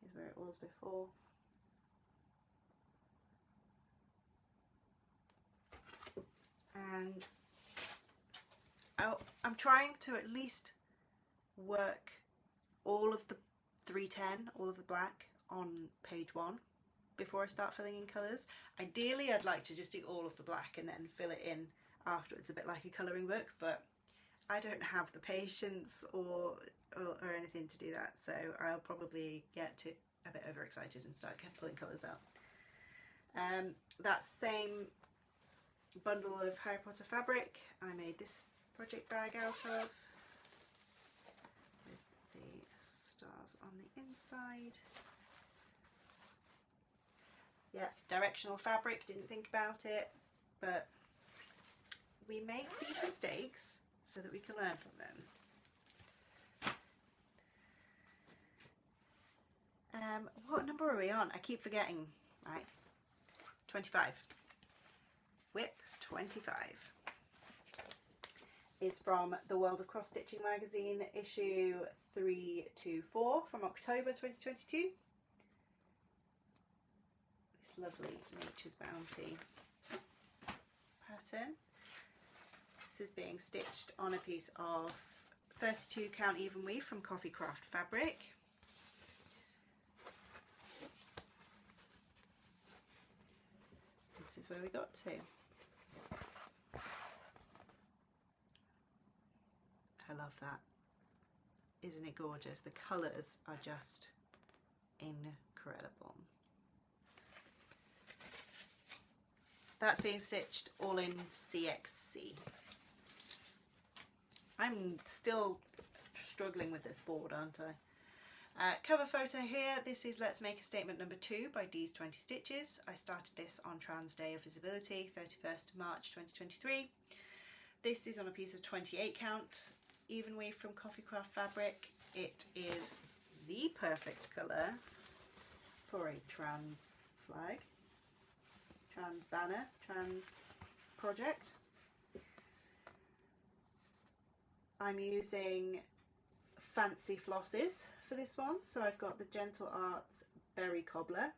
is where it was before. And I'm trying to at least work all of the 310, all of the black, on page 1 before I start filling in colours. Ideally I'd like to just do all of the black and then fill it in afterwards, a bit like a colouring book, but I don't have the patience or anything to do that, so I'll probably get a bit overexcited and start pulling colours out. That same bundle of Harry Potter fabric I made this project bag out of, with the stars on the inside. Yeah, directional fabric, didn't think about it, but we make these mistakes so that we can learn from them. What number are we on? I keep forgetting. Right, 25. WIP 25. It's from the World of Cross Stitching magazine, issue 324 from October 2022. This lovely Nature's Bounty pattern. This is being stitched on a piece of 32 count even weave from Coffee Craft fabric. This is where we got to. I love that. Isn't it gorgeous? The colours are just incredible. That's being stitched all in CXC. I'm still struggling with this board, aren't I? Cover photo here. This is Let's Make a Statement number 2 by Dee's 20 Stitches. I started this on Trans Day of Visibility, 31st of March 2023. This is on a piece of 28 count even weave from Coffee Craft fabric. It is the perfect colour for a trans flag, trans banner, trans project. I'm using fancy flosses for this one, so I've got the Gentle Arts Berry Cobbler,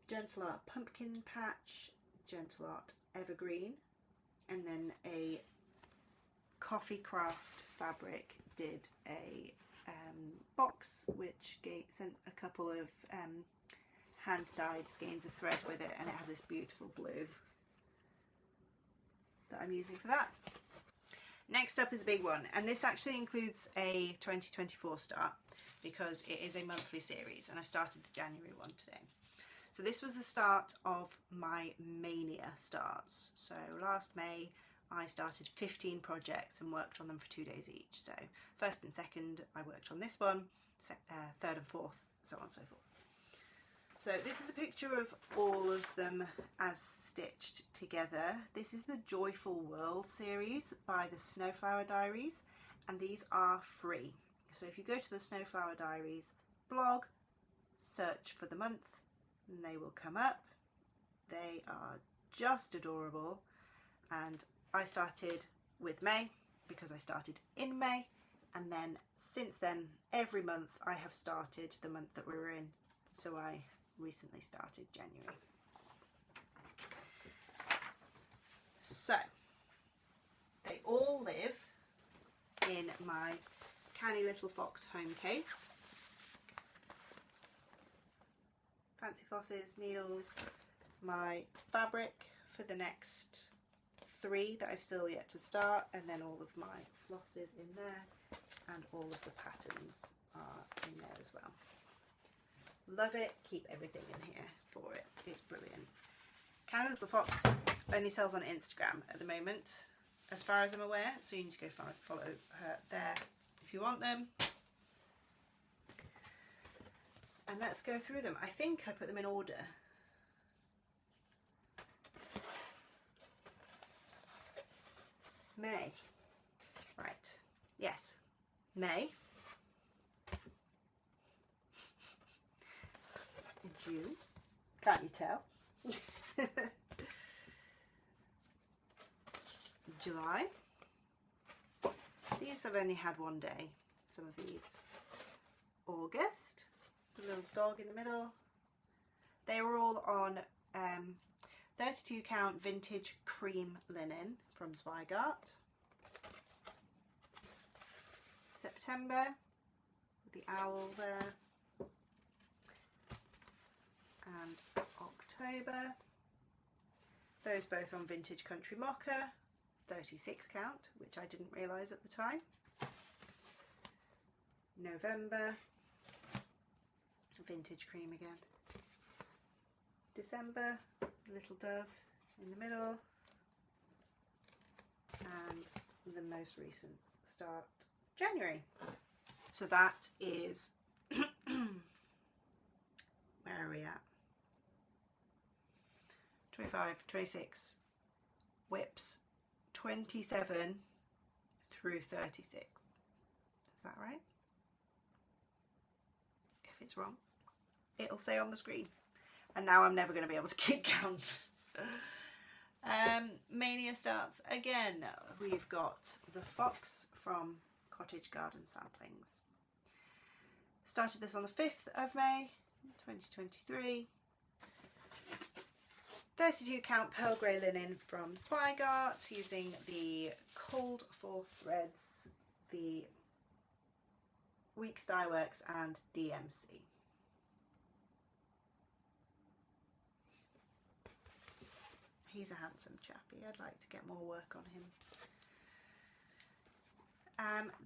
Gentle Art Pumpkin Patch, Gentle Art Evergreen, and then a Coffee Craft fabric did a box which sent a couple of hand dyed skeins of thread with it, and it had this beautiful blue that I'm using for that. Next up is a big one, and this actually includes a 2024 start because it is a monthly series, and I've started the January one today. So this was the start of my Mania starts. So last May I started 15 projects and worked on them for 2 days each. So first and second I worked on this one, third and fourth, so on and so forth. So this is a picture of all of them as stitched together. This is the Joyful World series by the Snowflower Diaries, and these are free. So if you go to the Snowflower Diaries blog, search for the month, and they will come up. They are just adorable, and I started with May because I started in May, and then since then every month I have started the month that we were in. So I recently started January. So they all live in my Canny Little Fox home case. Fancy flosses, needles, my fabric for the next 3 that I've still yet to start, and then all of my flosses in there, and all of the patterns are in there as well. Love it, keep everything in here for it, it's brilliant. Canny Little Fox only sells on Instagram at the moment, as far as I'm aware, so you need to go follow her there if you want them. And let's go through them. I think I put them in order. May. Right. Yes. May. June. Can't you tell? July. These I've only had one day. Some of these. August. The little dog in the middle. They were all on 32 count vintage cream linen from Zweigart. September, with the owl there. And October, those both on vintage country mocha, 36 count, which I didn't realise at the time. November, vintage cream again. December, little dove in the middle, and the most recent start, January. So that is where are we at? 25, 26 WIPs, 27 through 36. Is that right? If it's wrong, it'll say on the screen. And now I'm never going to be able to keep count. Mania starts again. We've got the Fox from Cottage Garden Samplings. Started this on the 5th of May 2023. 32 count pearl grey linen from Zweigart, using the Cold for Threads, the Weeks Dye Works and DMC. He's a handsome chappy. I'd like to get more work on him.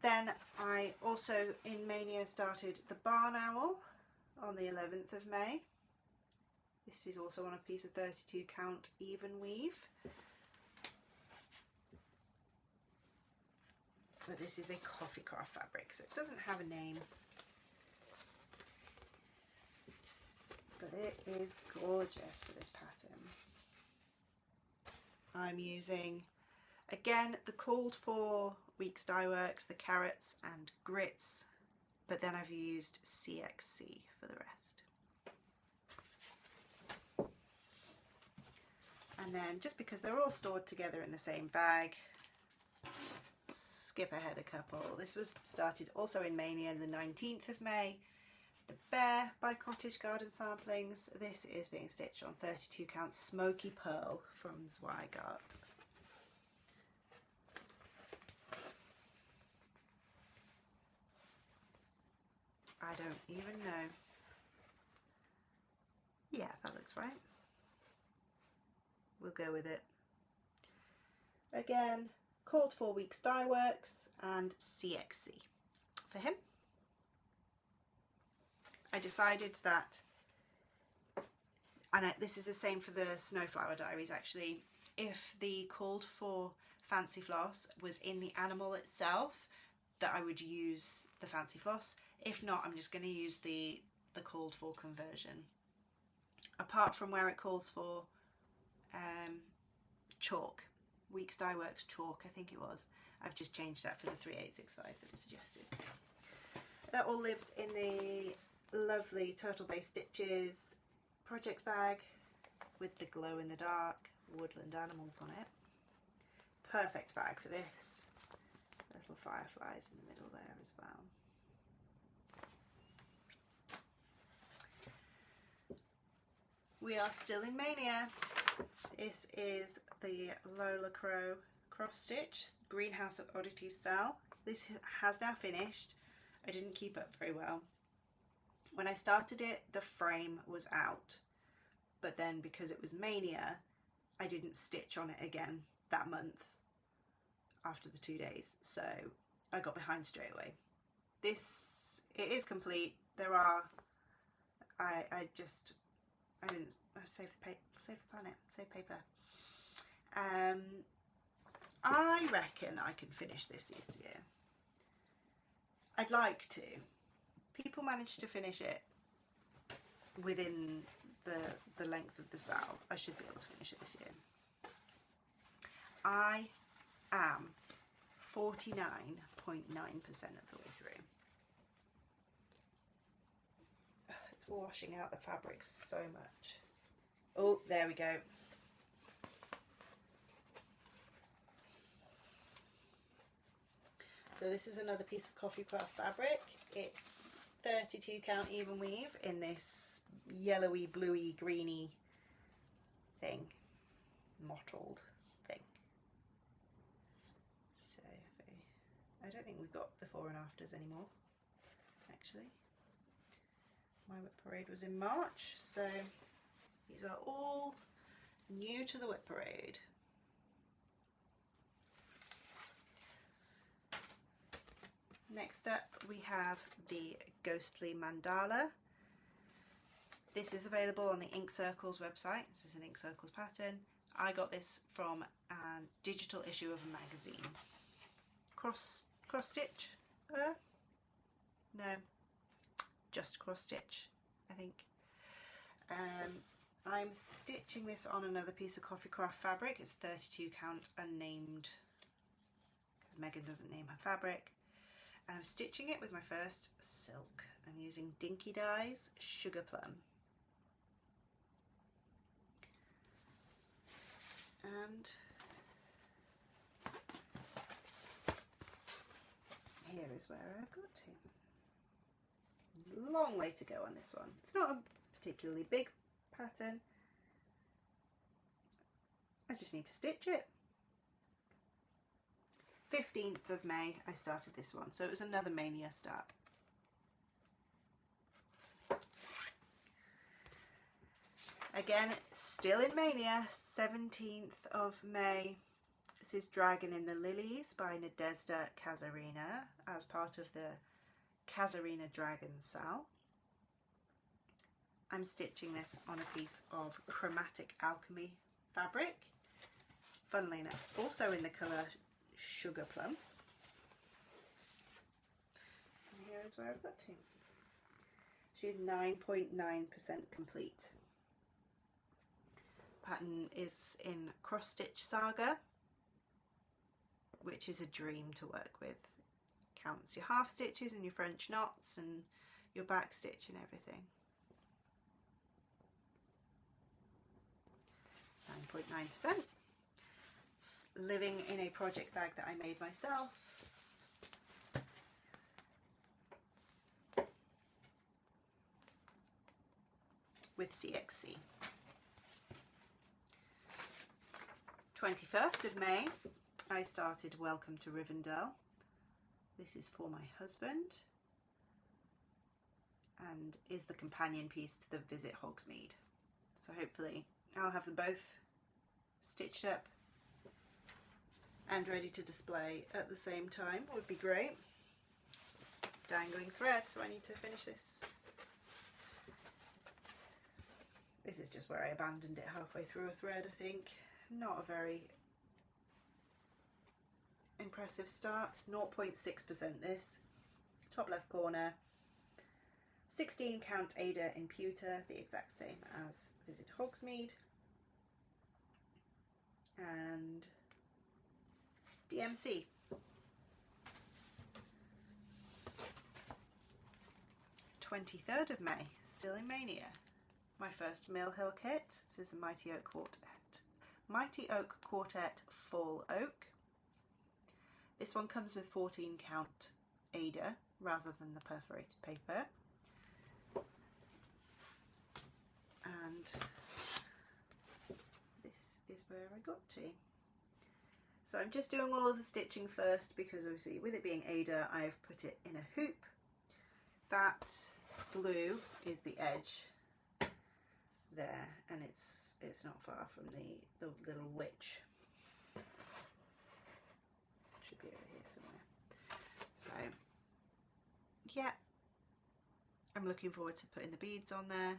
Then I also in Mania started the Barn Owl on the 11th of May. This is also on a piece of 32 count even weave. But this is a coffee craft fabric, so it doesn't have a name. But it is gorgeous for this pattern. I'm using, again, the called for Weeks Dye Works, the carrots and grits, but then I've used CXC for the rest. And then, just because they're all stored together in the same bag, skip ahead a couple. This was started also in Mania on the 19th of May. The Bear by Cottage Garden Samplings. This is being stitched on 32 count Smoky Pearl from Zweigart. I don't even know. Yeah, that looks right. We'll go with it. Again, called for Weeks Dye Works and CXC for him. I decided that, and this is the same for the Snowflower Diaries actually, if the called for fancy floss was in the animal itself, that I would use the fancy floss. If not, I'm just going to use the called for conversion. Apart from where it calls for chalk, Weeks Dye Works chalk, I think it was. I've just changed that for the 3865 that was suggested. That all lives in the lovely Turtle Bay Stitches project bag with the glow in the dark woodland animals on it. Perfect bag for this. Little fireflies in the middle there as well. We are still in Mania. This is the Lola Crow cross stitch Greenhouse of Oddities style. This has now finished. I didn't keep up very well. When I started it, the frame was out, but then because it was Mania, I didn't stitch on it again that month after the 2 days, so I got behind straight away. It is complete. There are, I didn't save the planet, save paper. I reckon I can finish this year. I'd like to. People managed to finish it within the length of the sal. I should be able to finish it this year. I am 49.9% of the way through. It's washing out the fabric so much. Oh, there we go. So this is another piece of coffee craft fabric. It's 32 count even weave in this yellowy, bluey, greeny thing, mottled thing. So I don't think we've got before and afters anymore, actually. My WIP parade was in March, so these are all new to the WIP parade. Next up we have the Ghostly Mandala. This is available on the Ink Circles website. This is an Ink Circles pattern. I got this from a digital issue of a magazine. Cross stitch? No, just cross stitch, I think. I'm stitching this on another piece of coffee craft fabric. It's 32 count unnamed, because Megan doesn't name her fabric. And I'm stitching it with my first silk. I'm using Dinky Dye's Sugar Plum. And here is where I've got to. Long way to go on this one. It's not a particularly big pattern. I just need to stitch it. 15th of May I started this one, so it was another Mania start. Again, still in Mania, 17th of May. This is Dragon in the Lilies by Nadezhda Kazarina as part of the Kazarina Dragon Sal. I'm stitching this on a piece of Chromatic Alchemy fabric, funnily enough, also in the colour Sugar Plum. And here is where I've got to. She's 9.9% complete. Pattern is in Cross Stitch Saga, which is a dream to work with. Counts your half stitches and your French knots and your back stitch and everything. 9.9%. It's living in a project bag that I made myself. With CXC. 21st of May, I started Welcome to Rivendell. This is for my husband and is the companion piece to the Visit Hogsmeade. So hopefully I'll have them both stitched up and ready to display at the same time would be great. Dangling thread, so I need to finish this. This is just where I abandoned it halfway through a thread, I think. Not a very impressive start. 0.6% this. Top left corner. 16 count Ada in pewter, the exact same as Visit Hogsmeade. And DMC. 23rd of May, still in Mania. My first Mill Hill kit. This is the Mighty Oak Quartet. Mighty Oak Quartet Full Oak. This one comes with 14 count Ada rather than the perforated paper. And this is where I got to. So I'm just doing all of the stitching first because obviously with it being Ada, I have put it in a hoop. That blue is the edge there, and it's not far from the little witch. Should be over here somewhere. So yeah, I'm looking forward to putting the beads on there.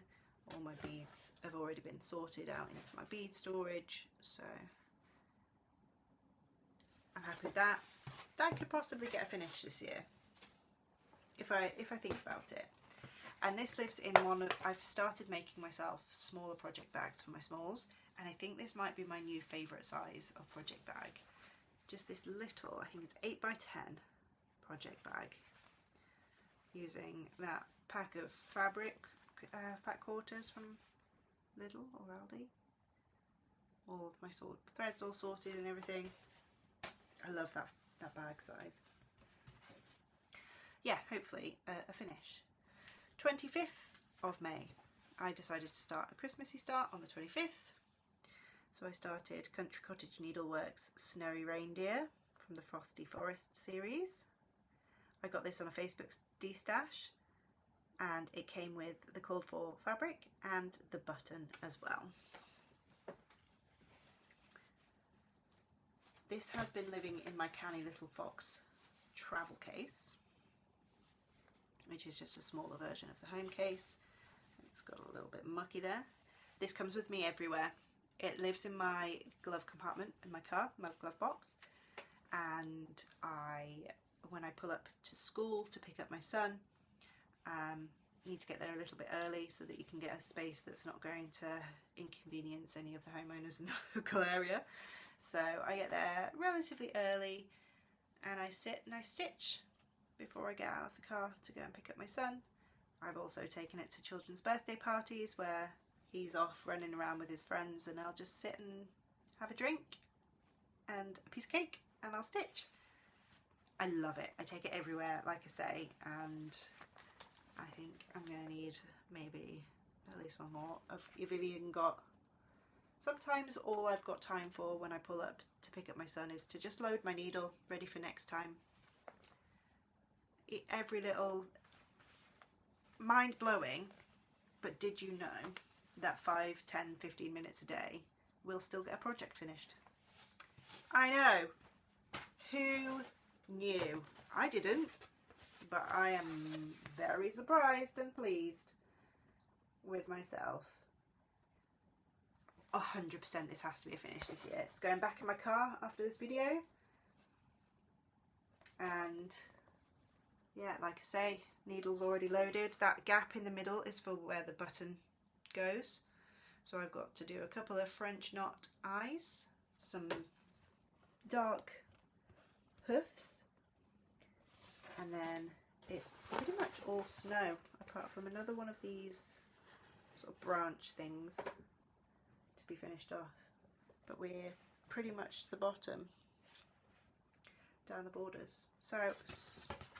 All my beads have already been sorted out into my bead storage, so I'm happy with that. That could possibly get a finish this year if I think about it. And this lives in one of, I've started making myself smaller project bags for my smalls, and I think this might be my new favourite size of project bag. Just this little, I think it's 8x10 project bag, using that pack of fabric fat quarters from Lidl or Aldi. All of my threads all sorted and everything. I love that bag size. Yeah, hopefully a finish. 25th of May, I decided to start a Christmassy start on the 25th. So I started Country Cottage Needleworks Snowy Reindeer from the Frosty Forest series. I got this on a Facebook de-stash, and it came with the called for fabric and the button as well. This has been living in my Canny Little Fox travel case, which is just a smaller version of the home case. It's got a little bit mucky there. This comes with me everywhere. It lives in my glove compartment in my car, my glove box, and when I pull up to school to pick up my son, need to get there a little bit early so that you can get a space that's not going to inconvenience any of the homeowners in the local area. So I get there relatively early, and I sit and I stitch before I get out of the car to go and pick up my son. I've also taken it to children's birthday parties where he's off running around with his friends, and I'll just sit and have a drink and a piece of cake and I'll stitch. I love it. I take it everywhere, like I say, and I think I'm going to need maybe at least one more. I've even got, sometimes all I've got time for when I pull up to pick up my son is to just load my needle, ready for next time. Every little, mind-blowing, but did you know that 5, 10, 15 minutes a day will still get a project finished? I know. Who knew? I didn't, but I am very surprised and pleased with myself. 100% this has to be a finish this year. It's going back in my car after this video, and yeah, like I say, needle's already loaded. That gap in the middle is for where the button goes. So I've got to do a couple of French knot eyes, some dark hoofs, and then it's pretty much all snow, apart from another one of these sort of branch things to be finished off. But we're pretty much to the bottom, down the borders. So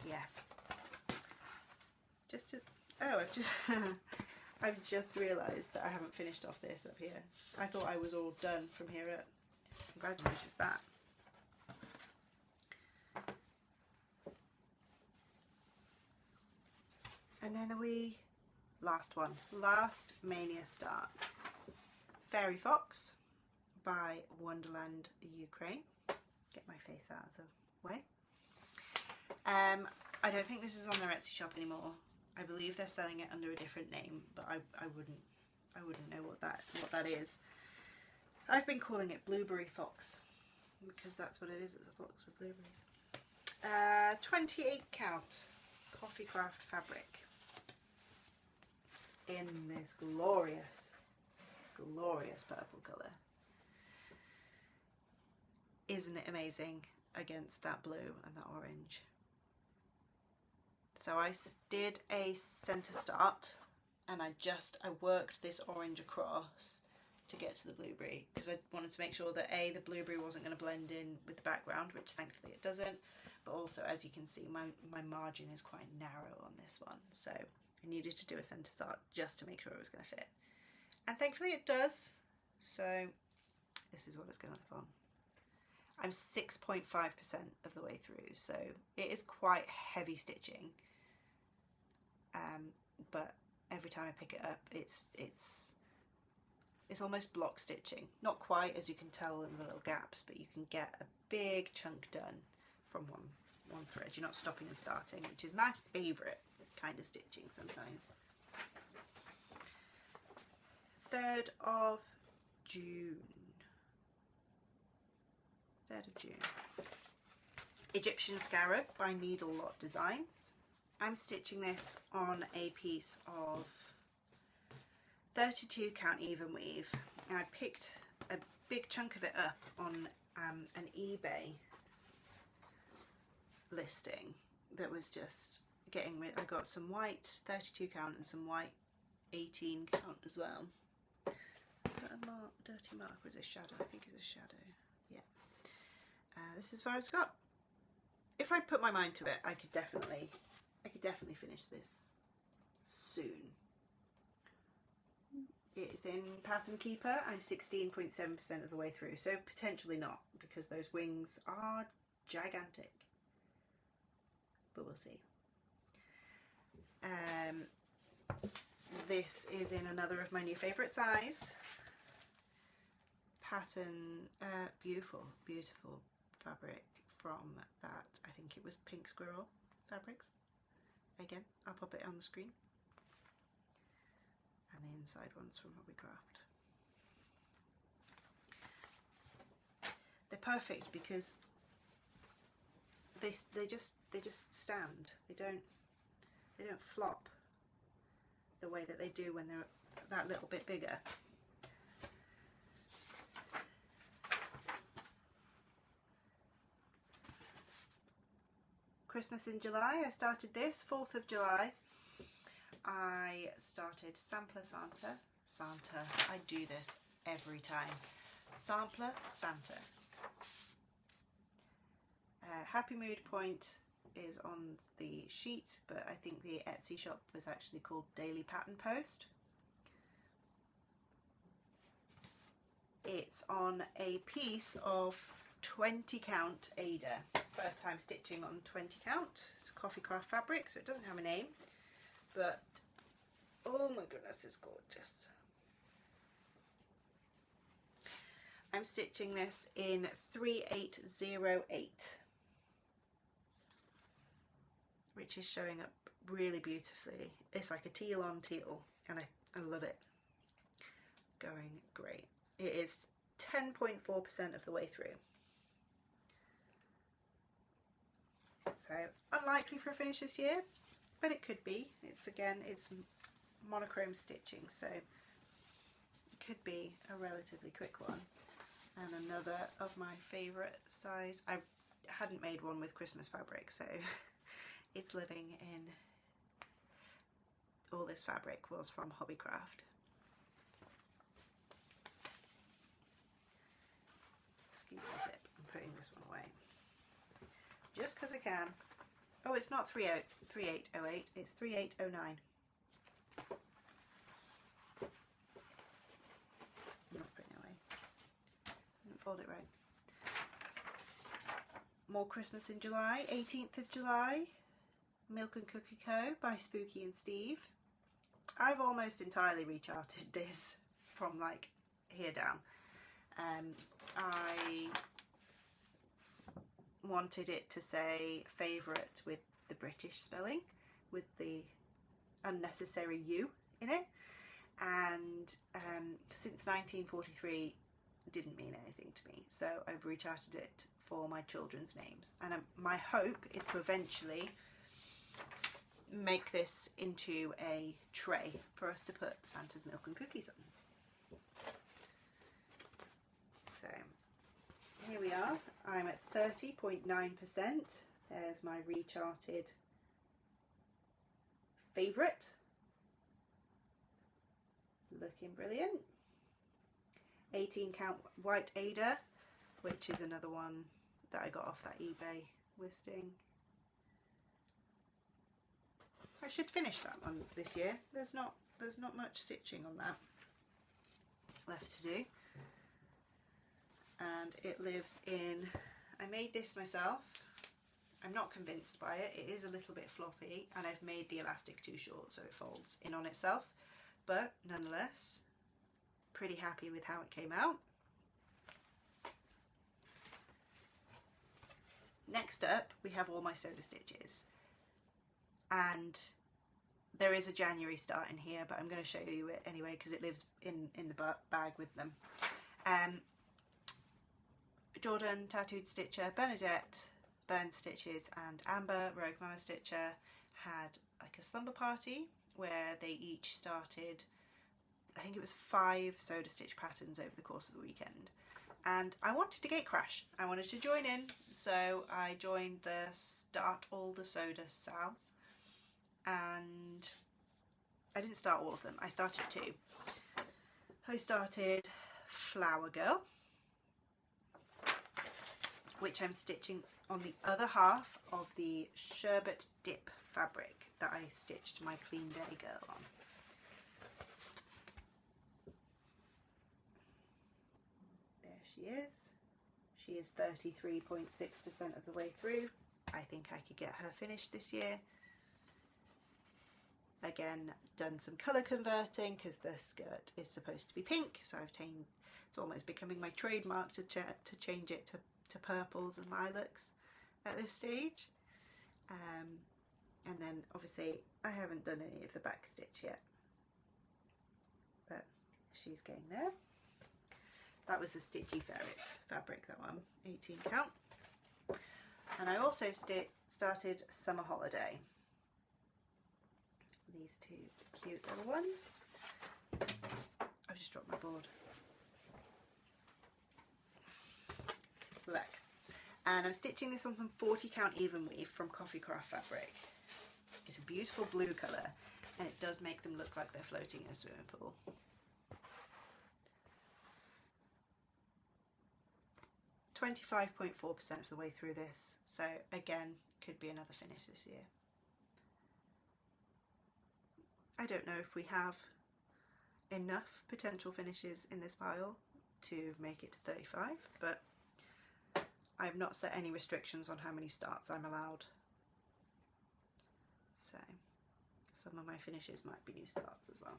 yeah, just to, oh, I've just realised that I haven't finished off this up here. I thought I was all done from here up. I'm glad I noticed that. And then last one, last Mania start. Fairy Fox by Wonderland Ukraine. get my face out of the way. I don't think this is on their Etsy shop anymore. I believe they're selling it under a different name, but I wouldn't know what that is. I've been calling it Blueberry Fox because that's what it is. It's a fox with blueberries. 28 count coffee craft fabric in this glorious purple colour. Isn't it amazing against that blue and that orange? So I did a centre start and I worked this orange across to get to the blueberry because I wanted to make sure that the blueberry wasn't going to blend in with the background, which thankfully it doesn't, but also, as you can see, my margin is quite narrow on this one, so I needed to do a centre start just to make sure it was going to fit, and thankfully it does. So this is what it's going to look on. I'm 6.5% of the way through, so it is quite heavy stitching, but every time I pick it up it's almost block stitching. Not quite, as you can tell in the little gaps, but you can get a big chunk done from one thread. You're not stopping and starting, which is my favourite kind of stitching sometimes. 3rd of June. Egyptian Scarab by Needle Lot Designs. I'm stitching this on a piece of 32 count even weave. And I picked a big chunk of it up on an eBay listing that was just getting rid. I got some white 32 count and some white 18 count as well. Is that a dirty mark or is it a shadow? I think it's a shadow. Yeah. This is where it's got. If I put my mind to it, I could definitely finish this soon. It's in Pattern Keeper. I'm 16.7% of the way through, so potentially not, because those wings are gigantic. But we'll see. This is in another of my new favourite size. Pattern, beautiful fabric from that, I think it was Pink Squirrel Fabrics. Again, I'll pop it on the screen. And the inside one's from Hobbycraft. They're perfect because they just stand. They don't flop the way that they do when they're that little bit bigger. Christmas in July, I started this. 4th of July, I started Sampler Santa. I do this every time. Sampler Santa. Happy Mood Point is on the sheet, but I think the Etsy shop was actually called Daily Pattern Post. It's on a piece of 20 count Ada. First time stitching on 20 count. It's a coffee craft fabric, so it doesn't have a name, but oh my goodness, it's gorgeous. I'm stitching this in 3808, which is showing up really beautifully. It's like a teal on teal, and I love it. Going great. It is 10.4% of the way through. So unlikely for a finish this year, but it could be. It's monochrome stitching, so it could be a relatively quick one. And another of my favourite size. I hadn't made one with Christmas fabric, so it's living in. All this fabric was from Hobbycraft. Excuse the zip, I'm putting this one away. Just because I can. Oh, it's not 3808, it's 3809. I'm not putting it away. Didn't fold it right. More Christmas in July, 18th of July. Milk and Cookie Co. by Spooky and Steve. I've almost entirely recharted this from like here down. I wanted it to say favourite with the British spelling, with the unnecessary U in it, and since 1943 it didn't mean anything to me, so I've recharted it for my children's names, and my hope is to eventually make this into a tray for us to put Santa's milk and cookies on. So here we are, I'm at 30.9%. There's my recharted favourite. Looking brilliant. 18 count white Ada, which is another one that I got off that eBay listing. I should finish that one this year. There's not much stitching on that left to do. And it lives in, I made this myself. I'm not convinced by it. It is a little bit floppy, and I've made the elastic too short so it folds in on itself, but nonetheless pretty happy with how it came out. Next up we have all my soda stitches, and there is a January start in here, but I'm going to show you it anyway because it lives in the bag with them. Jordan, Tattooed Stitcher, Bernadette, Burn Stitches and Amber, Rogue Mama Stitcher, had like a slumber party where they each started, I think it was 5 soda stitch patterns over the course of the weekend, and I wanted to gate crash. I wanted to join in, so I joined the Start All the Soda Sal, and I didn't start all of them, I started 2. I started Flower Girl, which I'm stitching on the other half of the Sherbet Dip fabric that I stitched my Clean Day Girl on. There she is. She is 33.6% of the way through. I think I could get her finished this year. Again, done some colour converting because the skirt is supposed to be pink, so I've changed, it's almost becoming my trademark to change it to purples and lilacs at this stage. And then obviously I haven't done any of the back stitch yet, but she's getting there. That was a Stitchy Ferret fabric, that one, 18 count. And I also started Summer Holiday. These 2 cute little ones. I've just dropped my board. Look. And I'm stitching this on some 40 count even weave from Coffee Craft fabric. It's a beautiful blue colour, and it does make them look like they're floating in a swimming pool. .4% of the way through this, so again, could be another finish this year. I don't know if we have enough potential finishes in this pile to make it to 35, but I've not set any restrictions on how many starts I'm allowed. So some of my finishes might be new starts as well.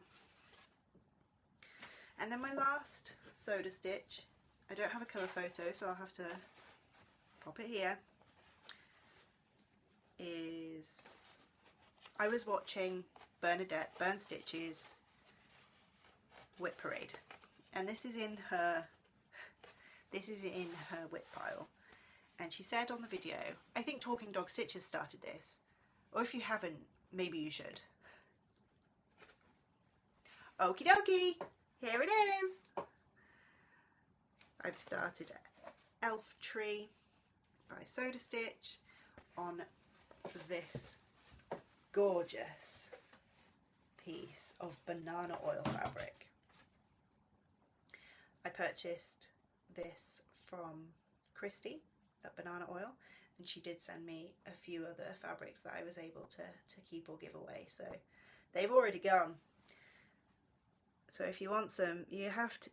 And then my last soda stitch, I don't have a colour photo, so I'll have to pop it here, is I was watching Bernadette Burn Stitches WIP Parade, and this is in her WIP pile, and she said on the video, I think Talking Dog Stitches started this, or if you haven't, maybe you should. Okie dokie, here it is. I've started Elf Tree by Soda Stitch on this gorgeous piece of banana oil fabric. I purchased this from Christy at Banana Oil, and she did send me a few other fabrics that I was able to keep or give away, so they've already gone. So if you want some, you have to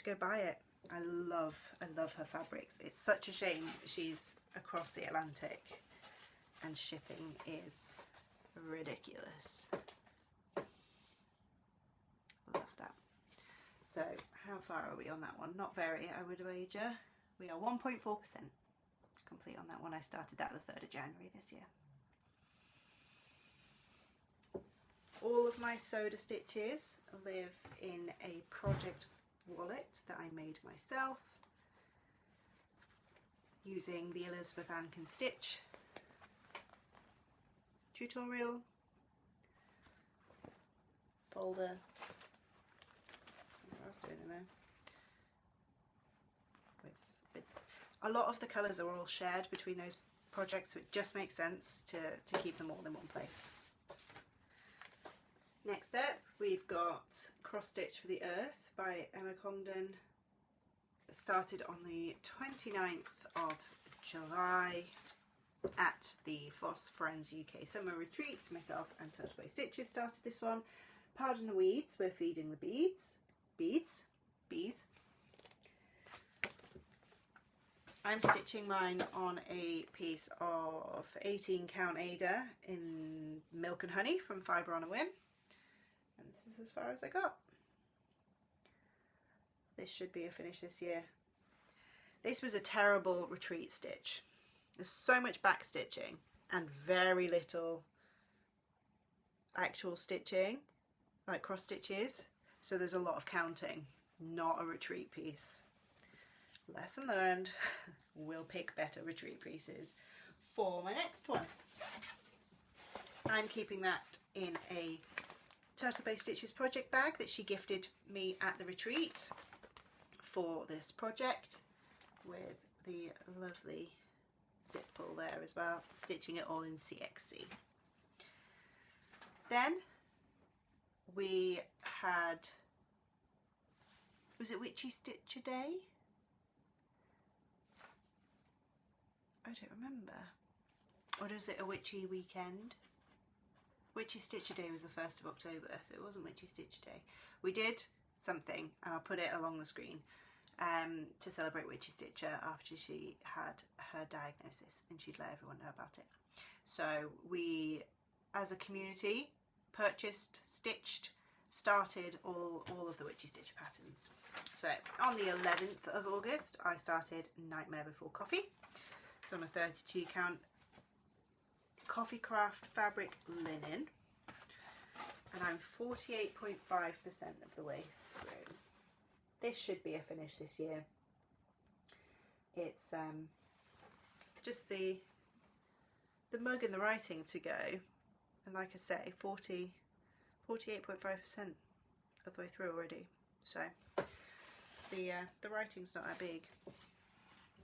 go buy it. I love her fabrics. It's such a shame she's across the Atlantic and shipping is ridiculous. Love that. So how far are we on that one? Not very, I would wager. We are 1.4%. complete on that one. I started that the 3rd of January this year. All of my soda stitches live in a project wallet that I made myself using the Elizabeth Ann Can Stitch tutorial folder. What else doing in there? With a lot of the colours are all shared between those projects, so it just makes sense to keep them all in one place. Next up, we've got Cross Stitch for the Earth by Emma Congdon. It started on the 29th of July at the Floss Friends UK Summer Retreat. Myself and Turtle Bay Stitches started this one. Pardon the weeds, we're feeding the bees. I'm stitching mine on a piece of 18 count Ada in Milk and Honey from Fibre on a Whim. And this is as far as I got. This should be a finish this year. This was a terrible retreat stitch. There's so much back stitching and very little actual stitching, like cross stitches. So there's a lot of counting, not a retreat piece. Lesson learned. We'll pick better retreat pieces for my next one. I'm keeping that in a Turtle Bay Stitches project bag that she gifted me at the retreat for this project, with the lovely zip pull there as well, stitching it all in CXC. Then we had, was it Witchy Stitcher Day? I don't remember. Or was it a witchy weekend? Witchy Stitcher Day was the 1st of October, so it wasn't Witchy Stitcher Day. We did something, and I'll put it along the screen, to celebrate Witchy Stitcher after she had her diagnosis, and she'd let everyone know about it. So we, as a community, purchased, stitched, started all of the Witchy Stitcher patterns. So on the 11th of August, I started Nightmare Before Coffee. It's on a 32 count Coffee Craft fabric linen, and I'm 48.5% of the way through. This should be a finish this year. It's just the mug and the writing to go, and like I say, 48.5% of the way through already. So the writing's not that big.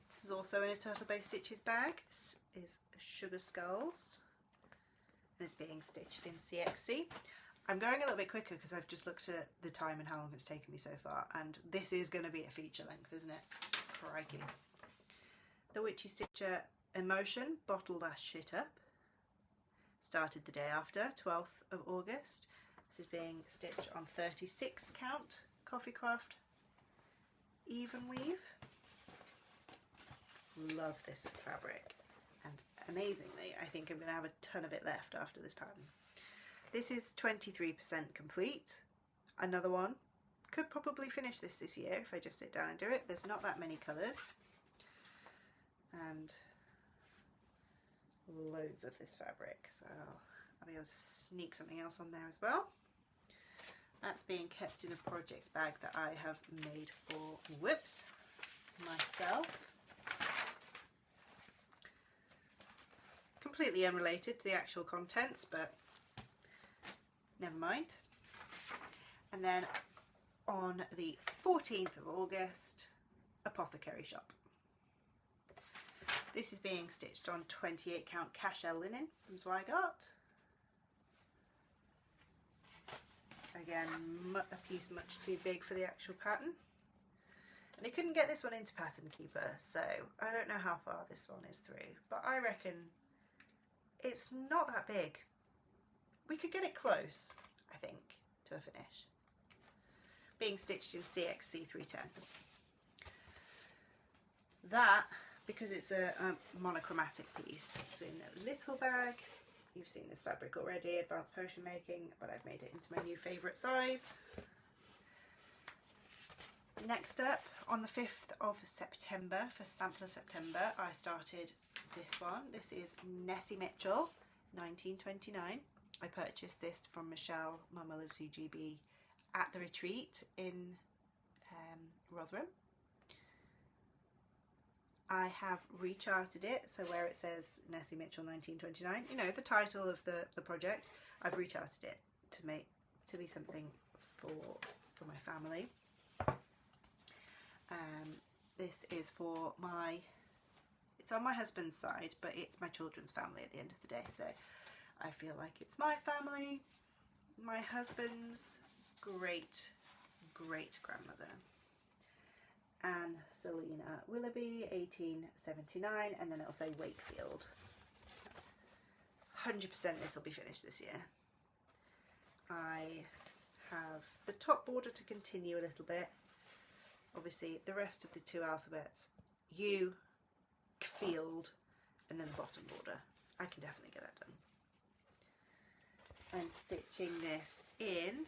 This is also in a Turtle Bay Stitches bag. This is Sugar Skulls, and it's being stitched in CXC. I'm going a little bit quicker because I've just looked at the time and how long it's taken me so far, and this is going to be a feature length, isn't it? Crikey. The Witchy Stitcher Emotion, Bottle That Shit Up, started the day after, 12th of August. This is being stitched on 36 count Coffee Craft Even Weave. Love this fabric, and amazingly I think I'm going to have a ton of it left after this pattern. This is 23% complete. Another one. Could probably finish this year if I just sit down and do it. There's not that many colours, and loads of this fabric, so I'll be able to sneak something else on there as well. That's being kept in a project bag that I have made for WIPs myself. Completely unrelated to the actual contents, but never mind. And then on the 14th of August, Apothecary Shop. This is being stitched on 28 count Cashel linen from Zweigart. Again, a piece much too big for the actual pattern. And I couldn't get this one into Pattern Keeper, so I don't know how far this one is through, but I reckon it's not that big. We could get it close, I think, to a finish. Being stitched in CXC 310. That, because it's a monochromatic piece, it's in a little bag. You've seen this fabric already, Advanced Potion Making, but I've made it into my new favourite size. Next up, on the 5th of September, for Sampler September, I started this one. This is Nessie Mitchell, 1929. I purchased this from Michelle, Mama Loves UGB, at the retreat in Rotherham. I have recharted it, so where it says Nessie Mitchell 1929, you know, the title of the project, I've recharted it to be something for my family. This is for it's on my husband's side, but it's my children's family at the end of the day, so I feel like it's my family, my husband's great grandmother, Anne Selina Willoughby, 1879, and then it'll say Wakefield. 100% this will be finished this year. I have the top border to continue a little bit. Obviously the rest of the two alphabets, U, field, and then the bottom border. I can definitely get that done. I'm stitching this in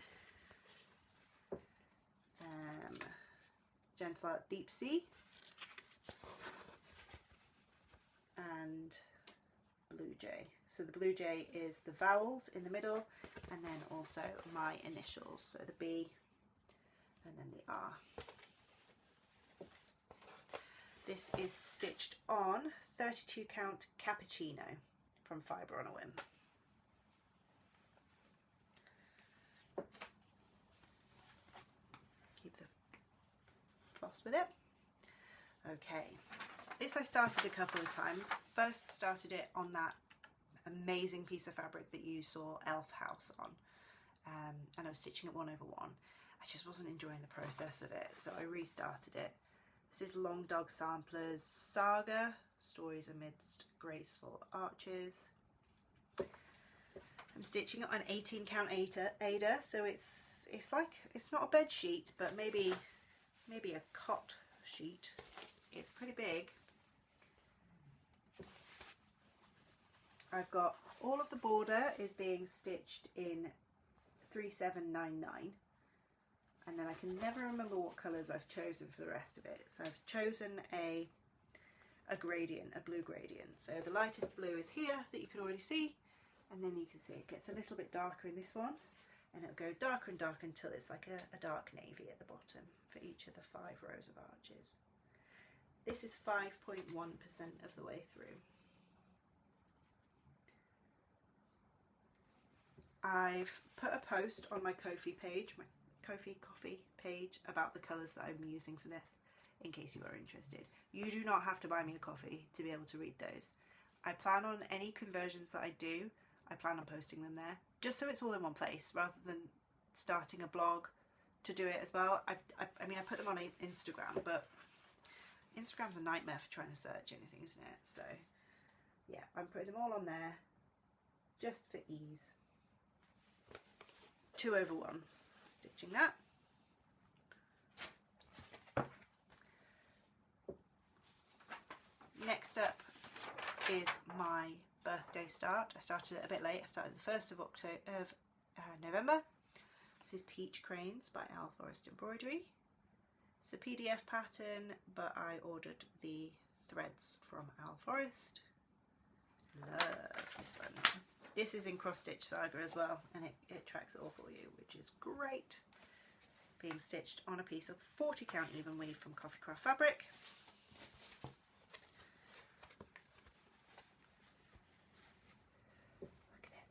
Gentle Art Deep Sea and Blue Jay. So the Blue Jay is the vowels in the middle, and then also my initials, so the B and then the R. This is stitched on 32 count cappuccino from Fibre on a Whim. Keep the floss with it. Okay, this I started a couple of times. First started it on that amazing piece of fabric that you saw Elf House on, and I was stitching it 1/1. I just wasn't enjoying the process of it, so I restarted it. This is Long Dog Samplers Saga, Stories Amidst Graceful Arches. I'm stitching it on 18 count Ada, so it's like, it's not a bed sheet, but maybe a cot sheet. It's pretty big. I've got all of the border is being stitched in 3799. And then I can never remember what colours I've chosen for the rest of it. So I've chosen a gradient, a blue gradient. So the lightest blue is here that you can already see. And then you can see it gets a little bit darker in this one. And it'll go darker and darker until it's like a dark navy at the bottom for each of the 5 rows of arches. This is 5.1% of the way through. I've put a post on my Ko-fi page, my Ko-fi coffee page, about the colours that I'm using for this, in case you are interested. You do not have to buy me a coffee to be able to read those. I plan on any conversions that I do, I plan on posting them there, just so it's all in one place, rather than starting a blog to do it as well. I mean, I put them on Instagram, but Instagram's a nightmare for trying to search anything, isn't it? So yeah, I'm putting them all on there, just for ease. 2/1. Stitching that. Next up is my birthday start. I started it a bit late. I started the 1st of November. This is Peach Cranes by Al Forest Embroidery. It's a PDF pattern, but I ordered the threads from Al Forest. Love this one. This is in Cross Stitch Saga as well, and it tracks it all for you, which is great. Being stitched on a piece of 40 count even weave from Coffee Craft fabric. Look at it.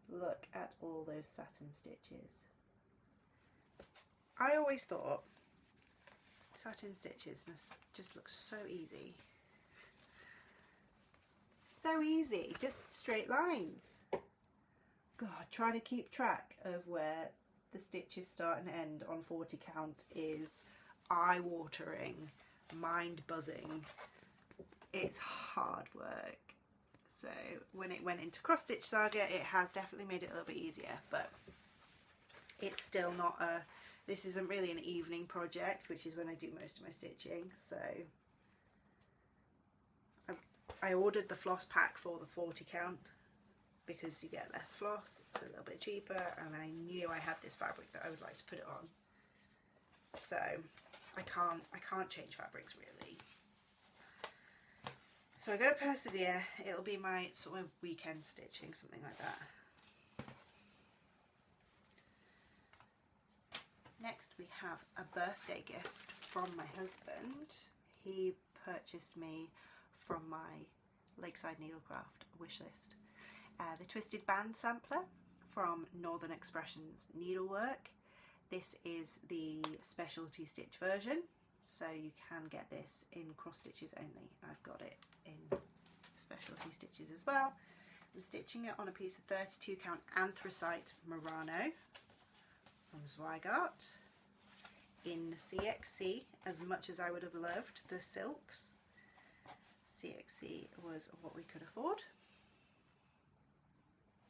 Look at all those satin stitches. I always thought satin stitches must just look so easy. So easy, just straight lines. God, trying to keep track of where the stitches start and end on 40 count is eye-watering, mind-buzzing. It's hard work. So when it went into Cross Stitch Saga, it has definitely made it a little bit easier, but it's still not this isn't really an evening project, which is when I do most of my stitching, so I ordered the floss pack for the 40 count because you get less floss, it's a little bit cheaper, and I knew I had this fabric that I would like to put it on. so I can't change fabrics really. So I'm going to persevere. It'll be my sort of weekend stitching, something like that. Next we have a birthday gift from my husband. He purchased me from my Lakeside Needlecraft wish list the Twisted Band sampler from Northern Expressions Needlework. This is the specialty stitch version, so you can get this in cross stitches only. I've got it in specialty stitches as well. I'm stitching it on a piece of 32 count anthracite Murano from Zweigart in CXC, as much as I would have loved the silks. CXC was what we could afford.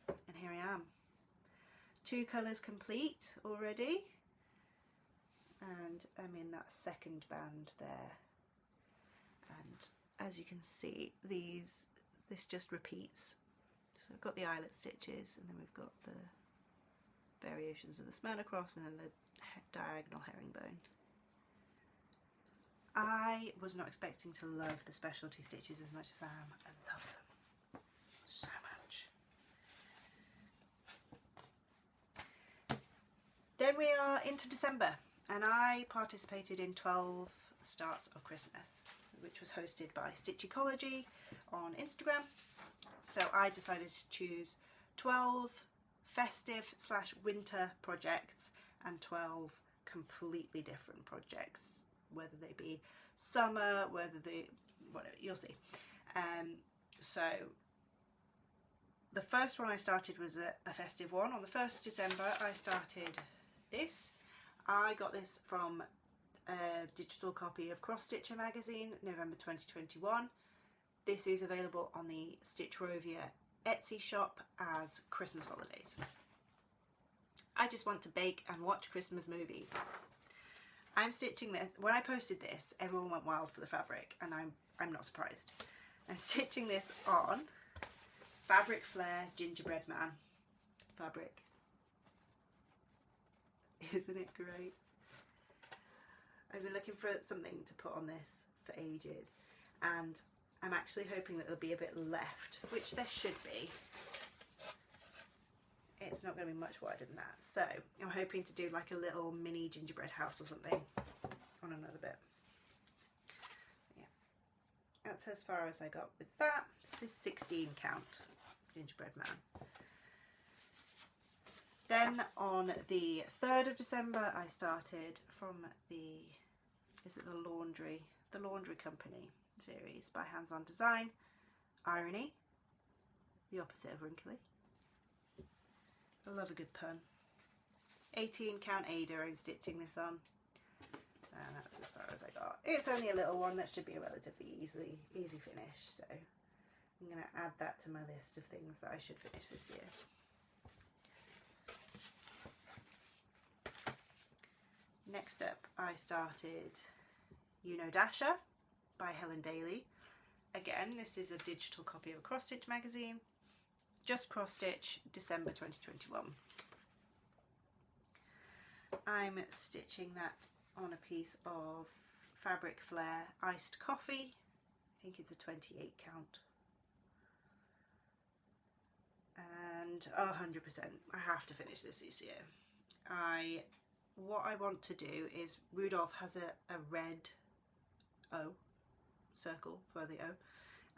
And here I am. 2 colours complete already. And I'm in that second band there. And as you can see, this just repeats. So I've got the eyelet stitches, and then we've got the variations of the Smyrna cross, and then the diagonal herringbone. I was not expecting to love the specialty stitches as much as I am. I love them so much. Then we are into December, and I participated in 12 Starts of Christmas, which was hosted by Stitch Ecology on Instagram. So I decided to choose 12 festive / winter projects and 12 completely different projects, whether they be summer, whether they, whatever, you'll see. So the first one I started was a festive one. On the 1st of December I started this. I got this from a digital copy of Cross Stitcher magazine, November 2021. This is available on the Stitchrovia Etsy shop as Christmas holidays. I just want to bake and watch Christmas movies. I'm stitching this. When I posted this, everyone went wild for the fabric, and I'm not surprised. I'm stitching this on Fabric Flair Gingerbread Man fabric. Isn't it great? I've been looking for something to put on this for ages, and I'm actually hoping that there'll be a bit left, which there should be. It's not going to be much wider than that, so I'm hoping to do like a little mini gingerbread house or something on another bit. Yeah, that's as far as I got with that. This is 16 count gingerbread man. Then on the 3rd of December I started from the Laundry Company series by Hands On Design. Irony, the opposite of wrinkly. I love a good pun. 18 count Ada I'm stitching this on, and that's as far as I got. It's only a little one, that should be a relatively easy finish, so I'm going to add that to my list of things that I should finish this year. Next up I started You Know Dasher by Helen Daly. Again, this is a digital copy of a Cross Stitch magazine. Just cross stitch, December 2021. I'm stitching that on a piece of Fabric Flair Iced Coffee. I think it's a 28 count. And 100%, I have to finish this year. What I want to do is, Rudolph has a red O, circle for the O,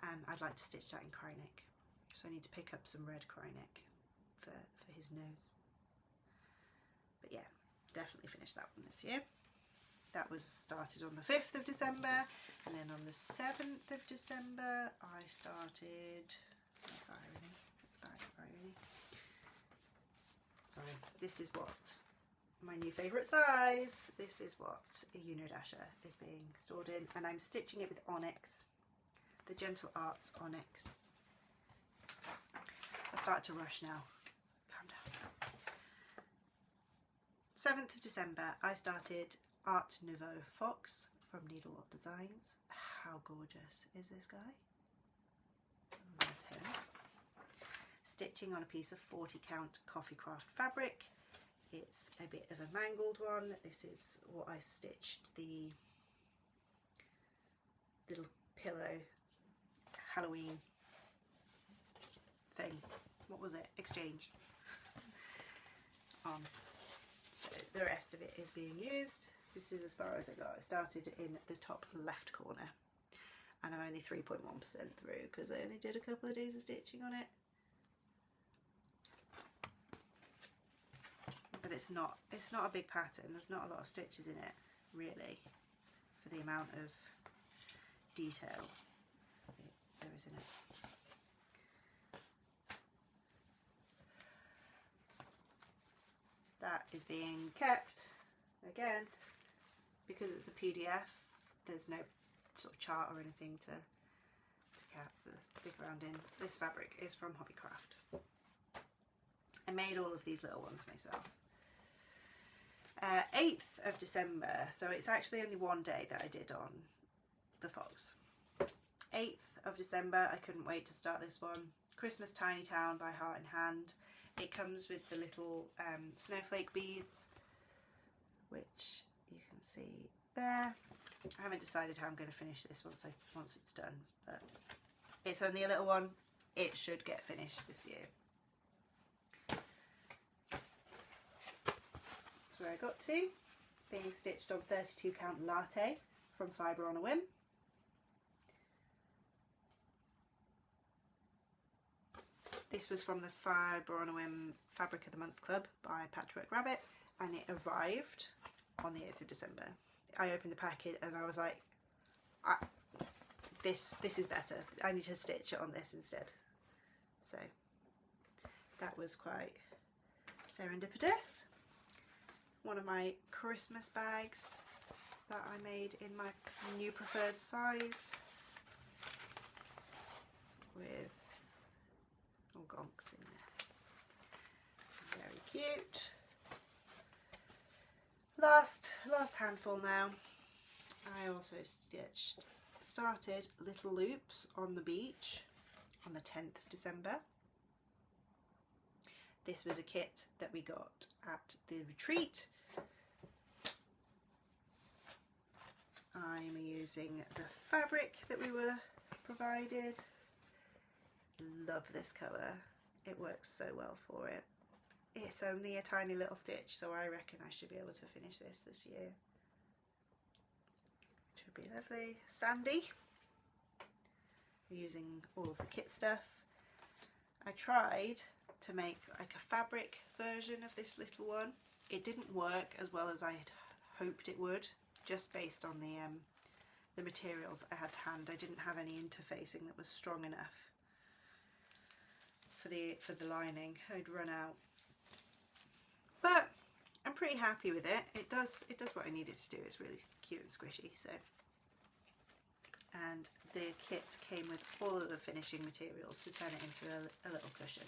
and I'd like to stitch that in Krynic. So I need to pick up some red Krynic for his nose. But yeah, definitely finish that one this year. That was started on the 5th of December, and then on the 7th of December I started, that's irony, that's bad irony. Sorry, this is what my new favourite size. This is what a You Know Dasher is being stored in, and I'm stitching it with Onyx, the Gentle Arts Onyx. I start to rush now. Calm down. 7th of December I started Art Nouveau Fox from Needlelot Designs. How gorgeous is this guy? Love him. Stitching on a piece of 40 count Coffee Craft fabric It's a bit of a mangled one. This is what I stitched the little pillow Halloween thing. What was it? Exchange. On. So the rest of it is being used. This is as far as I got. I started in the top left corner and I'm only 3.1% through because I only did a couple of days of stitching on it. But it's not a big pattern. There's not a lot of stitches in it, really, for the amount of detail there is in it. That is being kept, again, because it's a PDF, there's no sort of chart or anything to stick around in. This fabric is from Hobbycraft. I made all of these little ones myself. 8th of December, so it's actually only one day that I did on the fox. 8th of December, I couldn't wait to start this one. Christmas Tiny Town by Heart in Hand. It comes with the little snowflake beads, which you can see there. I haven't decided how I'm going to finish this once it's done, but it's only a little one. It should get finished this year. That's where I got to. It's being stitched on 32 count latte from Fibre on a Whim. This was from the Fibre on a Whim Fabric of the Month Club by Patchwork Rabbit, and it arrived on the 8th of December. I opened the packet and I was like, this is better. I need to stitch it on this instead. So that was quite serendipitous. One of my Christmas bags that I made in my new preferred size with gonks in there. Very cute. Last handful now. I also started Little Loops on the Beach on the 10th of December. This was a kit that we got at the retreat. I'm using the fabric that we were provided. Love this colour. It works so well for it. It's only a tiny little stitch, so I reckon I should be able to finish this year. Which would be lovely. Sandy. We're using all of the kit stuff. I tried to make like a fabric version of this little one. It didn't work as well as I had hoped it would, just based on the materials I had to hand. I didn't have any interfacing that was strong enough for the lining. I'd run out, but I'm pretty happy with it. It does what I need it to do. It's really cute and squishy. So, and the kit came with all of the finishing materials to turn it into a little cushion.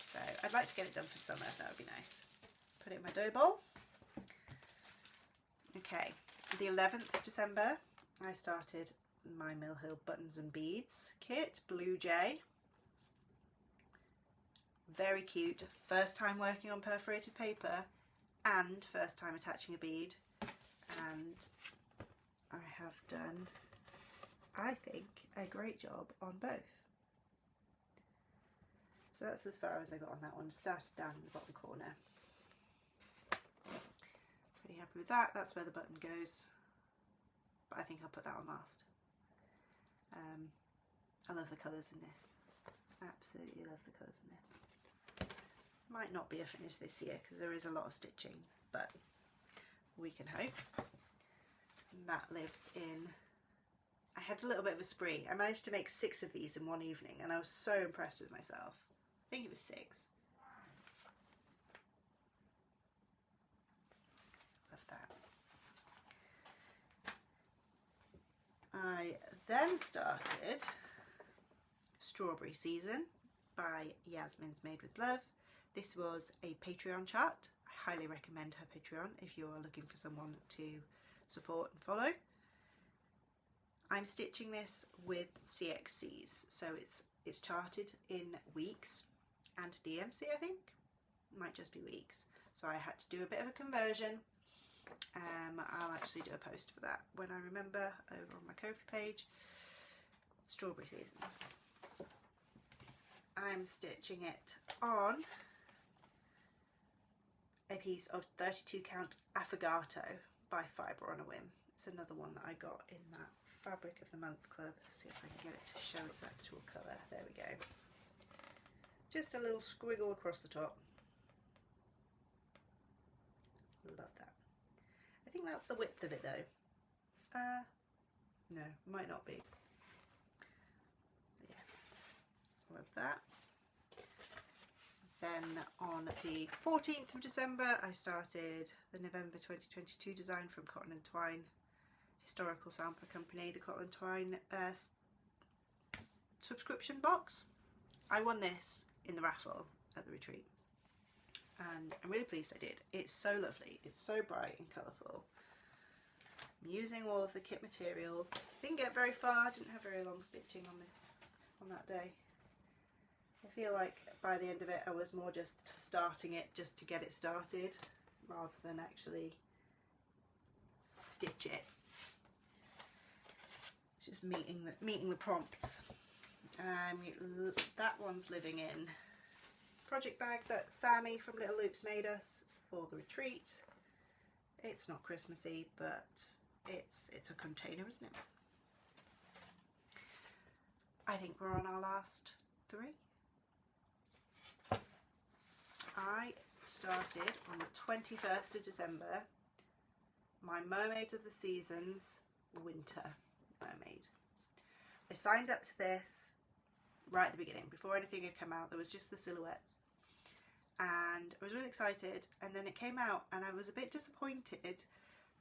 So I'd like to get it done for summer. That would be nice. Put it in my dough bowl. Okay, the 11th of December, I started my Mill Hill Buttons and Beads kit, Blue Jay. Very cute. First time working on perforated paper and first time attaching a bead. And I have done, I think, a great job on both. So that's as far as I got on that one. Started down in the bottom corner. Pretty happy with that. That's where the button goes. But I think I'll put that on last. I love the colours in this. Absolutely love the colours in this. Might not be a finish this year because there is a lot of stitching, but we can hope. And that lives in... I had a little bit of a spree. I managed to make 6 of these in one evening and I was so impressed with myself. I think it was 6. Love that. I then started Strawberry Season by Yasmin's Made with Love. This was a Patreon chart. I highly recommend her Patreon if you're looking for someone to support and follow. I'm stitching this with CXCs, so it's charted in weeks and DMC, I think. It might just be weeks. so I had to do a bit of a conversion. I'll actually do a post for that when I remember, over on my Ko-fi page. Strawberry season. I'm stitching it on a piece of 32 count affogato by Fibre on a Whim. It's another one that I got in that Fabric of the Month Club. See if I can get it to show its actual colour. There we go. Just a little squiggle across the top. Love that. I think that's the width of it though. No, might not be. Yeah, love that. Then on the 14th of December, I started the November 2022 design from Cotton and Twine Historical Sampler Company, the Cotton and Twine subscription box. I won this in the raffle at the retreat, and I'm really pleased I did. It's so lovely, it's so bright and colourful. I'm using all of the kit materials. Didn't get very far, didn't have very long stitching on that day. I feel like by the end of it I was more just starting it just to get it started rather than actually stitch it. Just meeting the prompts. That one's living in project bag that Sammy from Little Loops made us for the retreat. It's not Christmassy, but it's a container, isn't it? I think we're on our last 3. I started on the 21st of December my Mermaids of the Seasons Winter Mermaid. I signed up to this right at the beginning, before anything had come out. There was just the silhouettes, and I was really excited, and then it came out and I was a bit disappointed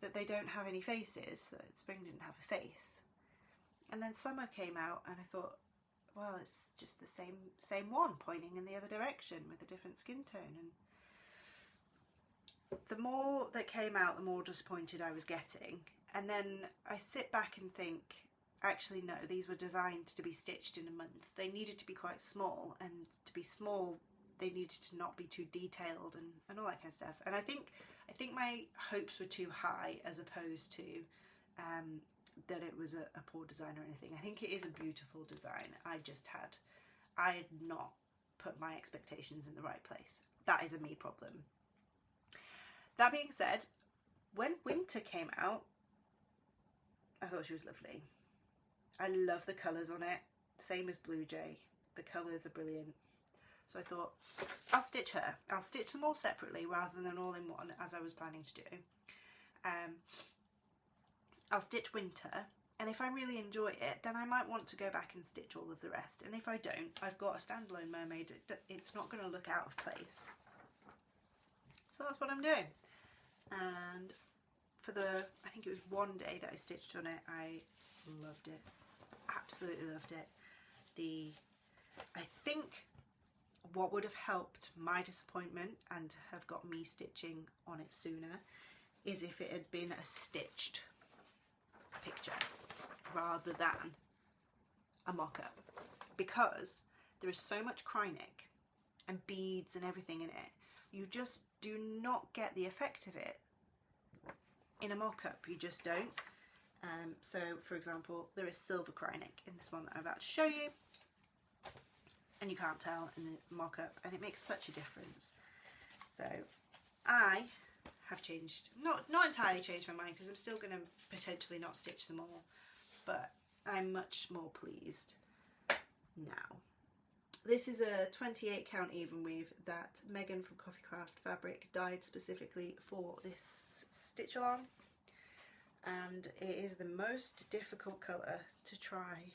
that they don't have any faces, that spring didn't have a face. And then summer came out and I thought, well, it's just the same one pointing in the other direction with a different skin tone. And the more that came out, the more disappointed I was getting. And then I sit back and think, actually no, these were designed to be stitched in a month. They needed to be quite small, and to be small they needed to not be too detailed and all that kind of stuff. And I think my hopes were too high, as opposed to that it was a poor design or anything. I think it is a beautiful design. I had not put my expectations in the right place. That is a me problem. That being said, when Winter came out, I thought she was lovely. I love the colours on it, same as Blue Jay. The colours are brilliant. So I thought, I'll stitch her. I'll stitch them all separately rather than all in one, as I was planning to do. I'll stitch Winter, and if I really enjoy it, then I might want to go back and stitch all of the rest. And if I don't, I've got a standalone mermaid. It's not going to look out of place. So that's what I'm doing. And for I think it was one day that I stitched on it, I loved it. Absolutely loved it. I think what would have helped my disappointment and have got me stitching on it sooner is if it had been a stitched picture rather than a mock-up, because there is so much Krynic and beads and everything in it. You just do not get the effect of it in a mock-up. You just don't. So for example, there is silver Krynic in this one that I'm about to show you, and you can't tell in the mock-up, and it makes such a difference. So I have changed, not entirely changed my mind, because I'm still going to potentially not stitch them all, but I'm much more pleased now. This is a 28 count even weave that Megan from Coffee Craft Fabric dyed specifically for this stitch along, and it is the most difficult colour to try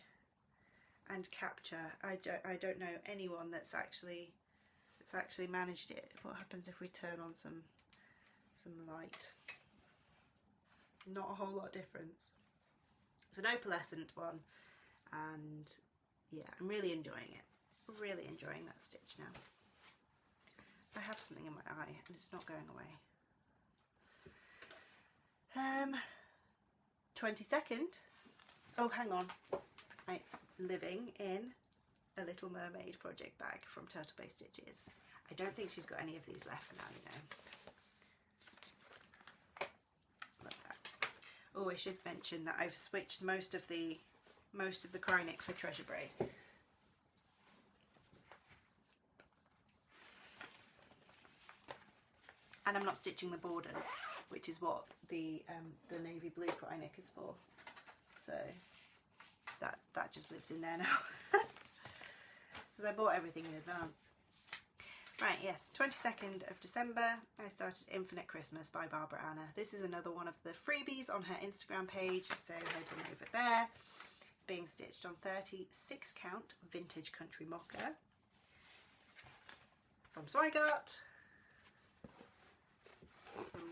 and capture. I don't know anyone that's actually managed it. What happens if we turn on some light? Not a whole lot of difference. It's an opalescent one, and yeah, I'm really enjoying it. Really enjoying that stitch now. I have something in my eye and it's not going away. 22nd. Oh, hang on. It's living in a Little Mermaid project bag from Turtle Bay Stitches. I don't think she's got any of these left now, you know. Oh, I should mention that I've switched most of the Krynic for Treasure Braid. And I'm not stitching the borders, which is what the navy blue Krynic is for. So that just lives in there now, because I bought everything in advance. Right, yes, 22nd of December, I started Infinite Christmas by Barbara Anna. This is another one of the freebies on her Instagram page, so head on over there. It's being stitched on 36 count vintage country mocha from Zweigart.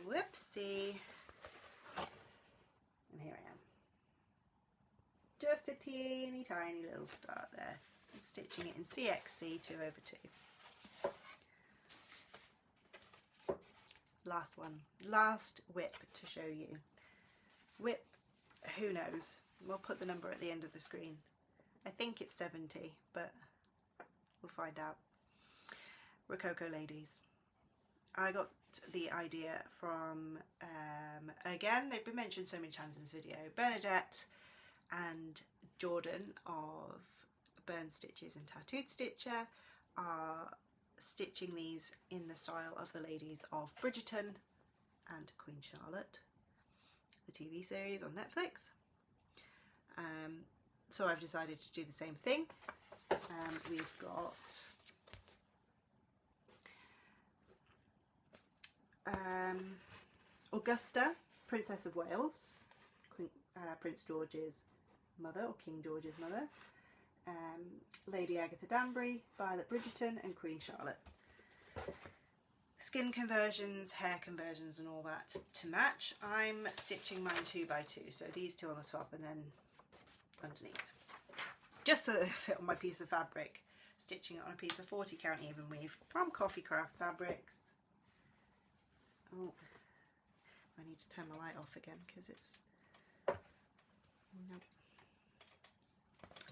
Whoopsie. And here I am. Just a teeny tiny little start there. And stitching it in CXC 2/2. Last one, last WIP to show you. WIP, who knows? We'll put the number at the end of the screen. I think it's 70, but we'll find out. Rococo Ladies. I got the idea from, again, they've been mentioned so many times in this video, Bernadette and Jordan of Burn Stitches and Tattooed Stitcher are stitching these in the style of the ladies of Bridgerton and Queen Charlotte, the TV series on Netflix. So I've decided to do the same thing. We've got Augusta, Princess of Wales, Prince George's mother, or King George's mother. Lady Agatha Danbury, Violet Bridgerton and Queen Charlotte. Skin conversions, hair conversions and all that to match. I'm stitching mine 2x2, so these two on the top and then underneath. Just so they fit on my piece of fabric. Stitching it on a piece of 40 count even weave from Coffee Craft Fabrics. Oh, I need to turn my light off again because it's... Nope.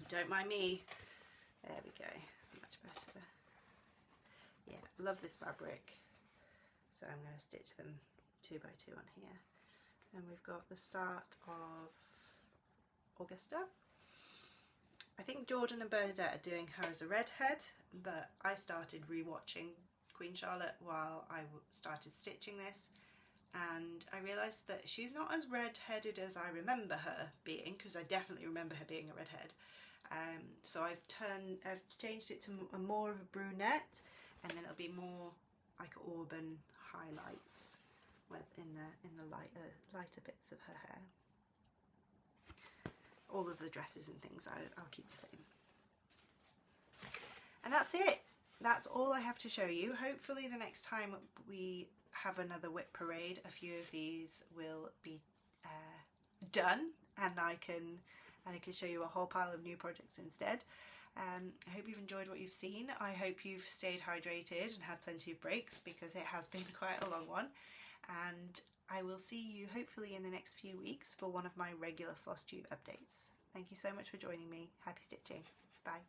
Don't mind me. There we go, much better. Yeah, love this fabric. So I'm going to stitch them 2x2 on here. And we've got the start of Augusta. I think Jordan and Bernadette are doing her as a redhead, but I started rewatching Queen Charlotte while I started stitching this, and I realised that she's not as red-headed as I remember her being, because I definitely remember her being a redhead. So I've changed it to more of a brunette, and then it'll be more like auburn highlights in the lighter bits of her hair. All of the dresses and things I'll keep the same. And that's it. That's all I have to show you. Hopefully the next time we have another WIP parade, a few of these will be done, and I can show you a whole pile of new projects instead. I hope you've enjoyed what you've seen. I hope you've stayed hydrated and had plenty of breaks, because it has been quite a long one. And I will see you hopefully in the next few weeks for one of my regular floss tube updates. Thank you so much for joining me. Happy stitching. Bye.